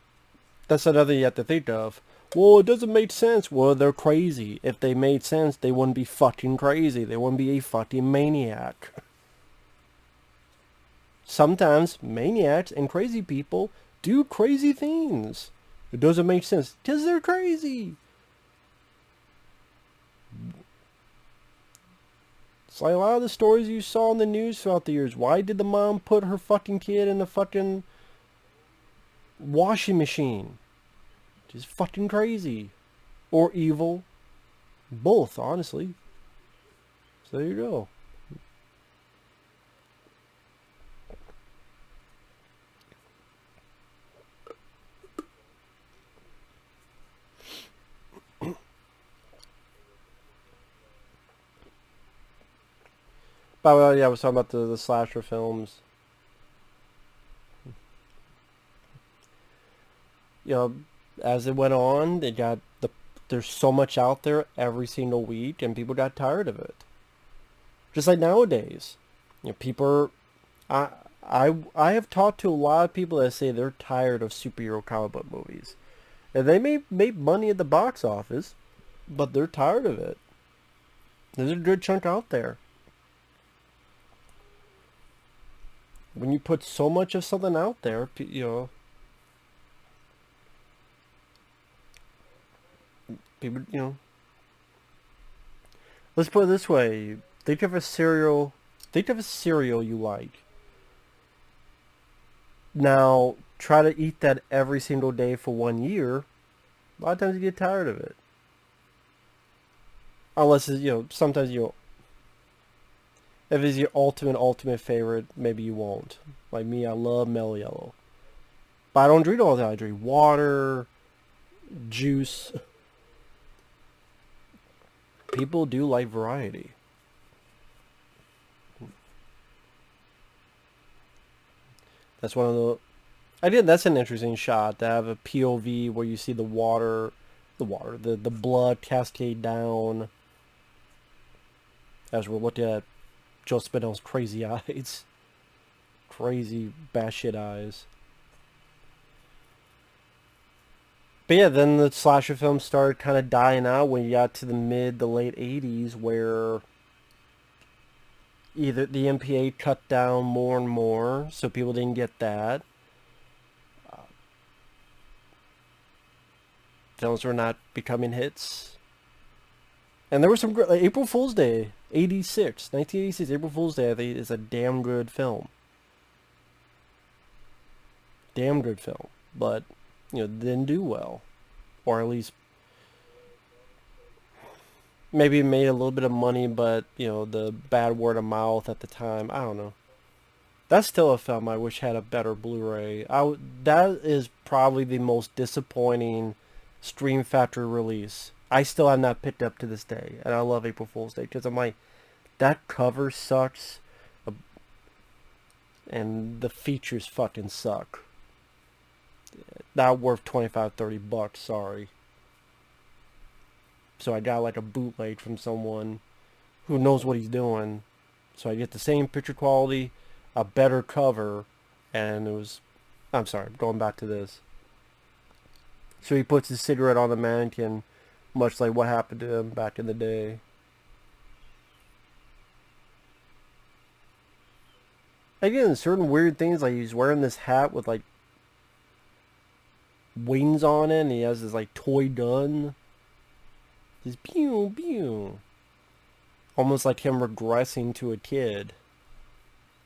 that's another you have to think of. Well, it doesn't make sense. Well, they're crazy. If they made sense, they wouldn't be fucking crazy. They wouldn't be a fucking maniac. Sometimes maniacs and crazy people do crazy things. It doesn't make sense because they're crazy. It's like a lot of the stories you saw in the news throughout the years. Why did the mom put her fucking kid in the fucking washing machine? Just fucking crazy. Or evil. Both, honestly. So there you go. By the way, yeah, I was talking about the slasher films. You know, as it went on, there's so much out there every single week, and people got tired of it. Just like nowadays, you know, people are, I have talked to a lot of people that say they're tired of superhero comic book movies, and they may make money at the box office, but they're tired of it. There's a good chunk out there. When you put so much of something out there, people, let's put it this way. Think of a cereal. Think of a cereal you like. Now, try to eat that every single day for 1 year. A lot of times you get tired of it. Unless it's, sometimes if it's your ultimate favorite, maybe you won't. Like me, I love Mellow Yellow. But I don't drink all the time. I drink water, juice. People do like variety. That's one of that's an interesting shot to have a POV where you see the blood cascade down as we're looking at Joe Spinell's crazy eyes. Crazy batshit eyes. But yeah, then the slasher films started kind of dying out when you got to the late 80s, where either the MPA cut down more and more, so people didn't get that. Films were not becoming hits. And there were some great, like April Fool's Day, 1986, April Fool's Day, I think is a damn good film. Damn good film. But, didn't do well. Or at least, maybe it made a little bit of money, but, the bad word of mouth at the time, I don't know. That's still a film I wish had a better Blu-ray. That is probably the most disappointing Stream Factory release. I still have not picked up to this day, and I love April Fool's Day because I'm like, that cover sucks, and the features fucking suck. Not worth $25-$30, sorry. So I got like a bootleg from someone who knows what he's doing. So I get the same picture quality, a better cover, and I'm sorry, going back to this. So he puts his cigarette on the mannequin, much like what happened to him back in the day. Again, certain weird things, like he's wearing this hat with like wings on it, and he has this like toy gun. Just pew pew. Almost like him regressing to a kid.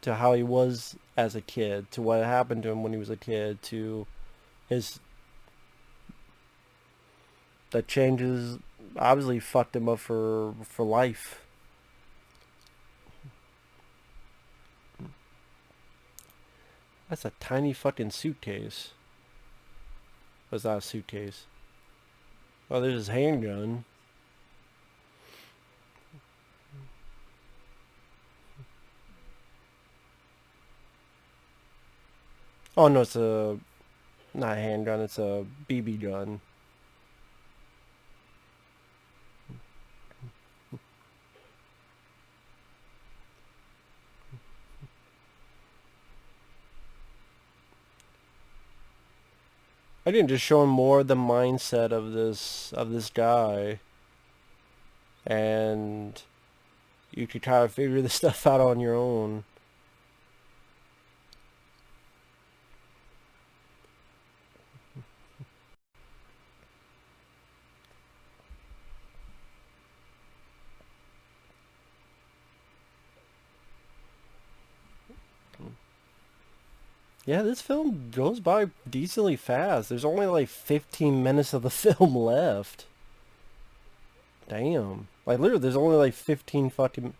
To how he was as a kid, to what happened to him when he was a kid, to his... That changes obviously fucked him up for life. That's a tiny fucking suitcase. Was that a suitcase? Oh, there's his handgun. Oh no, it's not a handgun, it's a BB gun. I didn't just show him more the mindset of this guy, and you could kind of figure this stuff out on your own. Yeah, this film goes by decently fast. There's only like 15 minutes of the film left. Damn. Like literally, there's only like 15 fucking...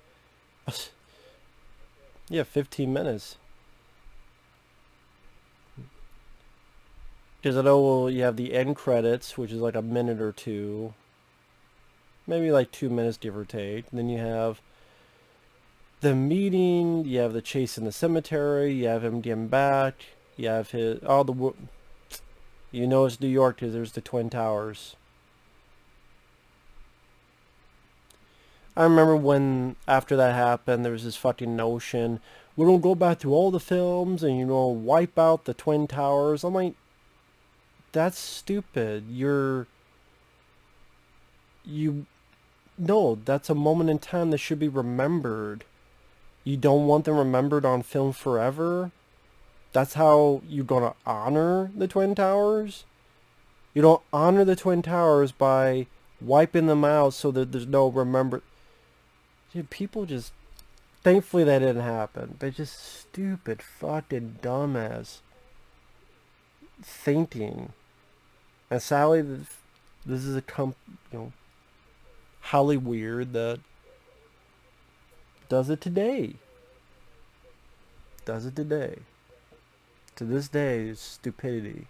Yeah, 15 minutes. Because I know you have the end credits, which is like a minute or two. Maybe like 2 minutes, give or take. And then you have the meeting, you have the chase in the cemetery, you have him getting back, you have his... You know it's New York because there's the Twin Towers. I remember when, after that happened, there was this fucking notion, we're going to go back through all the films and, wipe out the Twin Towers. I'm like, that's stupid. You're you no, that's a moment in time that should be remembered. You don't want them remembered on film forever? That's how you're gonna honor the Twin Towers? You don't honor the Twin Towers by wiping them out so that there's no remember. Dude, people just... Thankfully that didn't happen. But just stupid, fucking dumbass thinking. And sadly, this is highly weird that does it today. Does it today. To this day, it's stupidity.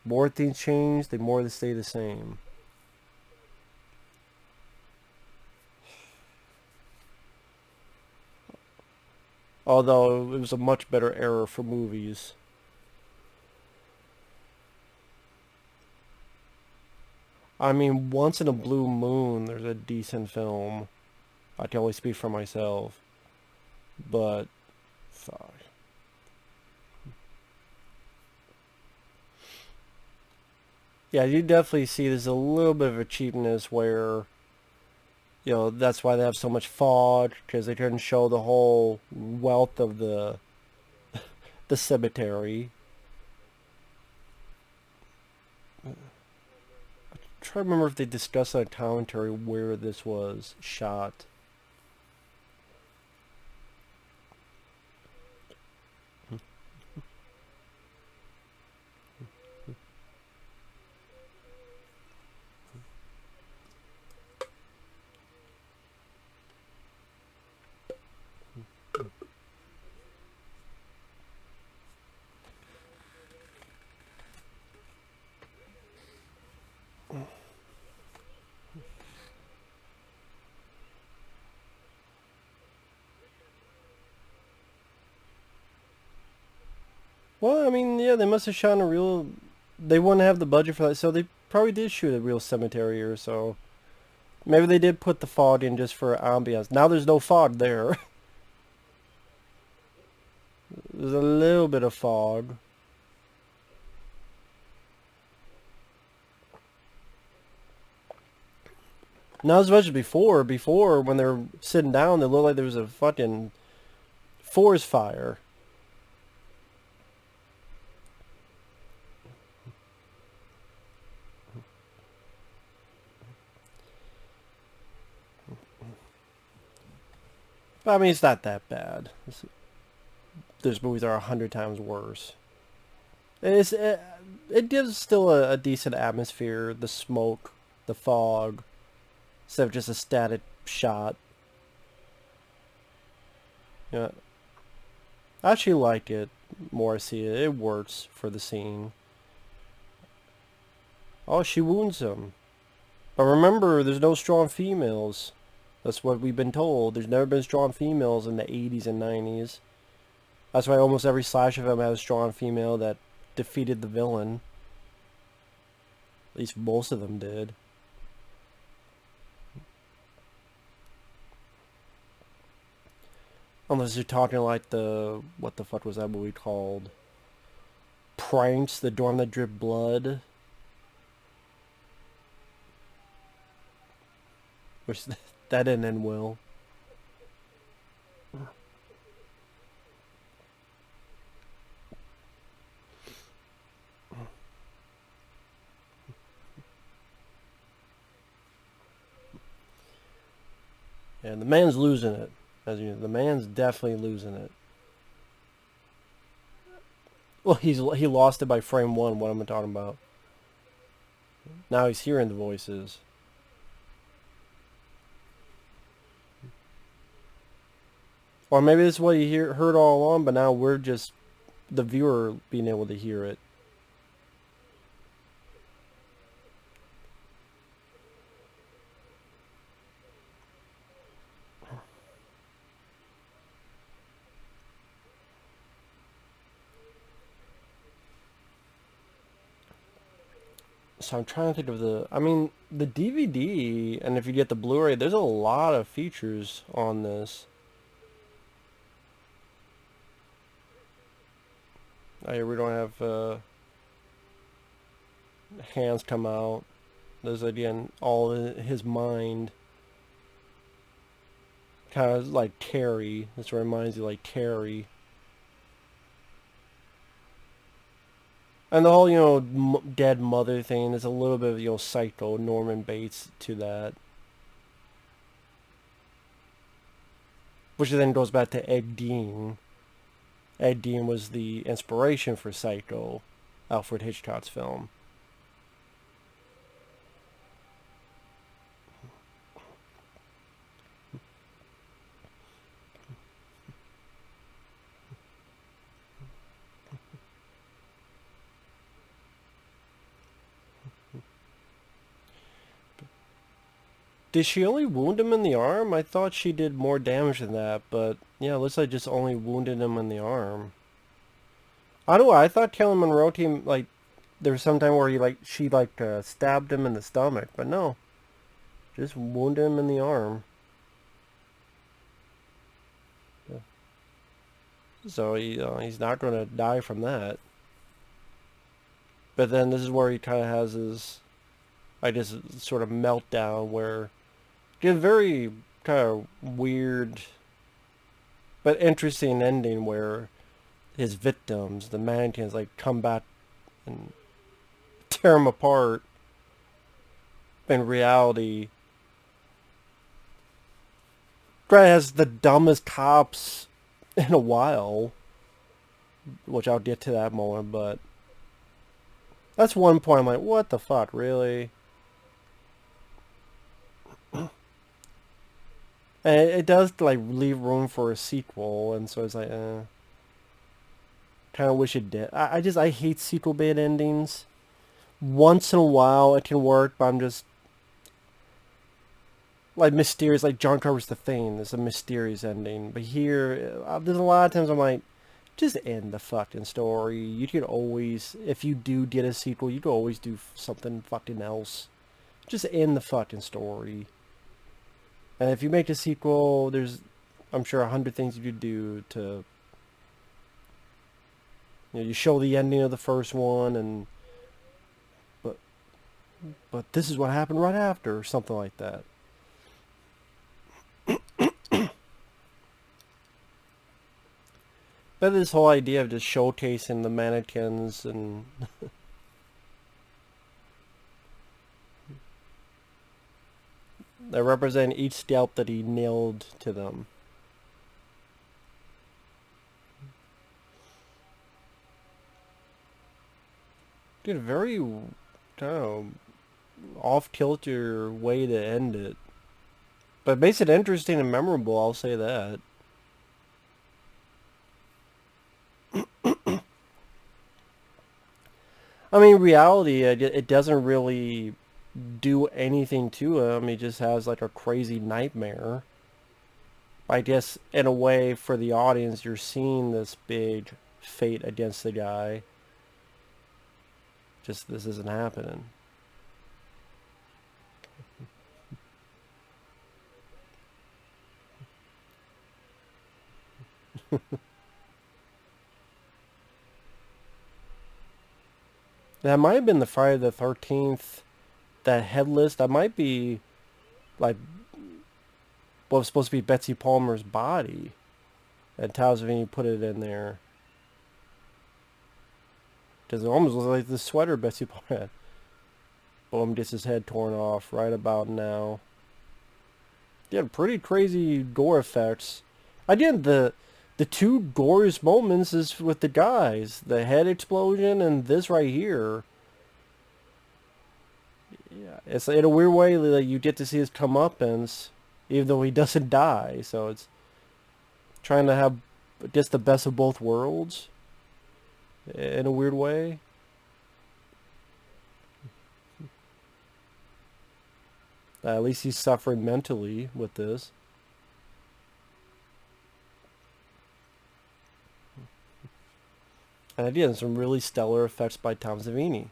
More things change, the more they stay the same. Although it was a much better era for movies. I mean, once in a blue moon, there's a decent film. I can only speak for myself. But, fuck. Yeah, you definitely see there's a little bit of a cheapness where, that's why they have so much fog, because they couldn't show the whole wealth of the cemetery. I'm trying to remember if they discussed on a commentary where this was shot. Well, I mean, yeah, they must have shot in a real... They wouldn't have the budget for that, so they probably did shoot a real cemetery or so. Maybe they did put the fog in just for ambiance. Now there's no fog there. There's a little bit of fog. Not as much as before. Before, when they were sitting down, it looked like there was a fucking forest fire. But, I mean, it's not that bad. There's movies that are 100 times worse. It gives still a decent atmosphere. The smoke, the fog, instead of just a static shot. Yeah, I actually like it more. I see it. It works for the scene. Oh, she wounds him. But remember, there's no strong females. That's what we've been told. There's never been strong females in the 80s and 90s. That's why almost every slasher film has a strong female that defeated the villain. At least most of them did. Unless you're talking like what the fuck was that movie called? Pranks, the Dorm That Drip Blood. Which, that didn't end well. And the man's losing it. As you know, the man's definitely losing it. Well, he lost it by frame one. What am I talking about? Now he's hearing the voices. Or maybe this is what he heard all along, but now we're just the viewer being able to hear it. So I'm trying to think of I mean, the DVD, and if you get the Blu-ray, there's a lot of features on this. Oh, here we don't have hands come out. There's again all in his mind, kind of like Terry. This reminds you like Terry. And the whole, dead mother thing, there's a little bit of, psycho Norman Bates to that. Which then goes back to Ed Gein. Ed Gein was the inspiration for Psycho, Alfred Hitchcock's film. Did she only wound him in the arm? I thought she did more damage than that, but yeah, it looks like just only wounded him in the arm. I don't know, I thought Kelly Monroe team, like, there was some time where she stabbed him in the stomach, but no. Just wounded him in the arm. So he's not going to die from that. But then this is where he kind of has his, sort of meltdown where get a very kind of weird but interesting ending where his victims, the mannequins, like come back and tear him apart. In reality, Grant has the dumbest cops in a while, which I'll get to that moment, but that's one point I'm like, what the fuck, really? And it does like leave room for a sequel, and so it's like, kind of wish it did. I hate sequel bait endings. Once in a while it can work, but I'm just like mysterious, like John Carver's The Thing. There's a mysterious ending, but here there's a lot of times I'm like, just end the fucking story. You could always, if you do get a sequel, you could always do something fucking else. Just end the fucking story. And if you make a sequel, there's, I'm sure, 100 things you could do to, you show the ending of the first one, and but this is what happened right after, or something like that. But this whole idea of just showcasing the mannequins and that represent each scalp that he nailed to them. Dude, a very kind of off-kilter way to end it. But it makes it interesting and memorable, I'll say that. I mean, reality, it doesn't really do anything to him. He just has like a crazy nightmare. I guess, in a way, for the audience, you're seeing this big fate against the guy. Just, this isn't happening. That might have been the Friday the 13th, that headless, that might be, like, what was supposed to be Betsy Palmer's body. And Townsend put it in there. Because it almost looks like the sweater Betsy Palmer had. Boom, gets his head torn off right about now. Yeah, pretty crazy gore effects. Again, the two goriest moments is with the guys. The head explosion and this right here. Yeah, it's in a weird way that you get to see his comeuppance, even though he doesn't die. So it's trying to have just the best of both worlds in a weird way. At least he's suffering mentally with this. And again, some really stellar effects by Tom Savini.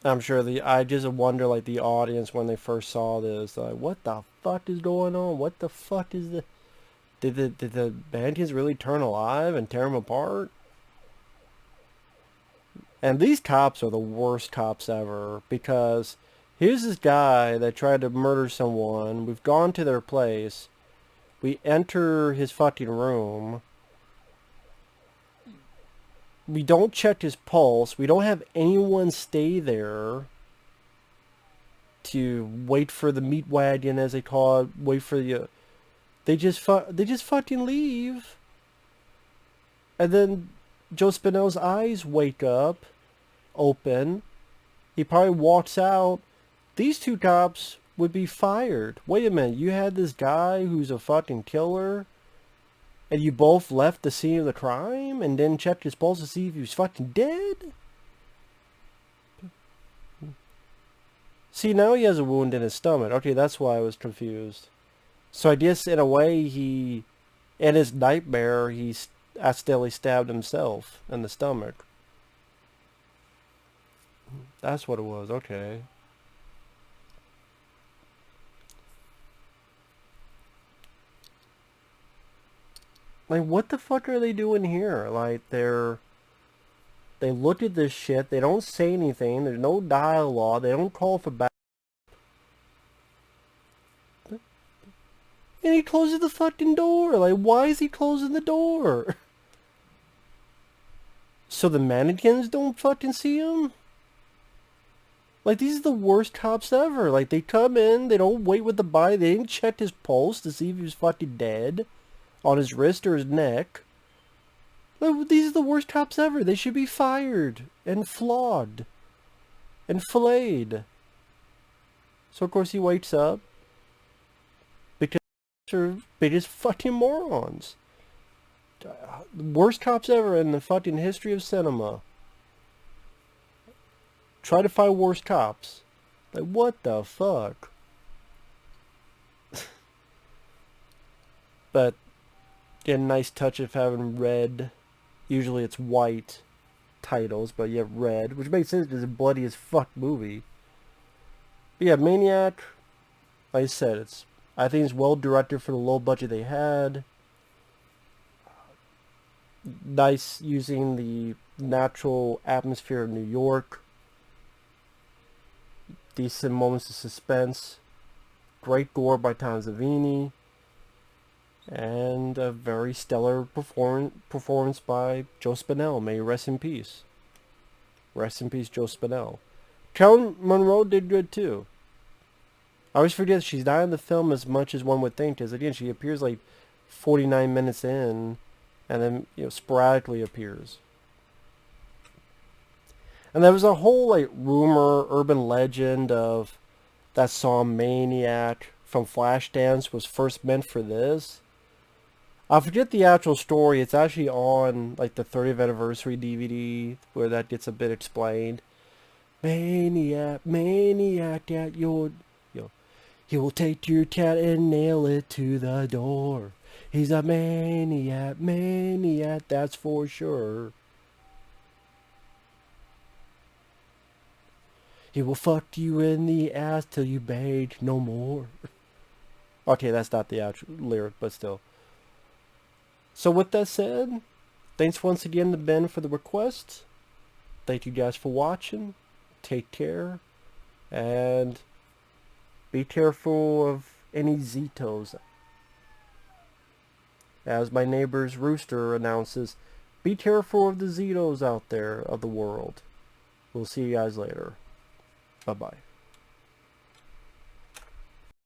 I'm sure I just wonder, like, the audience when they first saw this, like, what the fuck is going on? What the fuck is this? Did the mannequins really turn alive and tear them apart? And these cops are the worst cops ever, because here's this guy that tried to murder someone. We've gone to their place. We enter his fucking room. We don't check his pulse. We don't have anyone stay there to wait for the meat wagon, as they call it. Wait for the... they just fucking leave. And then Joe Spinell's eyes wake up, open. He probably walks out. These two cops would be fired. Wait a minute, you had this guy who's a fucking killer, and you both left the scene of the crime and then checked his pulse to see if he was fucking dead? See, now he has a wound in his stomach. Okay, that's why I was confused. So I guess in a way he, in his nightmare, he accidentally stabbed himself in the stomach. That's what it was, okay. Like, what the fuck are they doing here? Like, they look at this shit, they don't say anything, there's no dialogue, they don't call for back. And he closes the fucking door. Like, why is he closing the door? So the mannequins don't fucking see him? Like, these are the worst cops ever. Like, they come in, they don't wait with the body, they didn't check his pulse to see if he was fucking dead on his wrist or his neck. Like, these are the worst cops ever. They should be fired and flogged and filleted. So, of course, he wakes up because they're biggest fucking morons. Worst cops ever in the fucking history of cinema. Try to find worst cops. Like, what the fuck? But, get a nice touch of having red. Usually it's white titles, but you have red, which makes sense because it's a bloody as fuck movie. But yeah, Maniac, like I said, I think it's well directed for the low budget they had. Nice using the natural atmosphere of New York. Decent moments of suspense. Great gore by Tom Savini. And a very stellar performance by Joe Spinell. May he rest in peace. Rest in peace, Joe Spinell. Carolyn Monroe did good too. I always forget she's not in the film as much as one would think, because again, she appears like 49 minutes in, and then, you know, sporadically appears. And there was a whole like rumor, urban legend of that song Maniac from Flashdance was first meant for this. I forget the actual story. It's actually on like the 30th anniversary DVD where that gets a bit explained. Maniac, maniac at your, you know, he will take your cat and nail it to the door. He's a maniac, maniac, that's for sure. He will fuck you in the ass till you beg no more. Okay, that's not the actual lyric, but still. So with that said, thanks once again to Ben for the request. Thank you guys for watching. Take care. And be careful of any Zetos. As my neighbor's rooster announces, be careful of the Zetos out there of the world. We'll see you guys later. Bye-bye.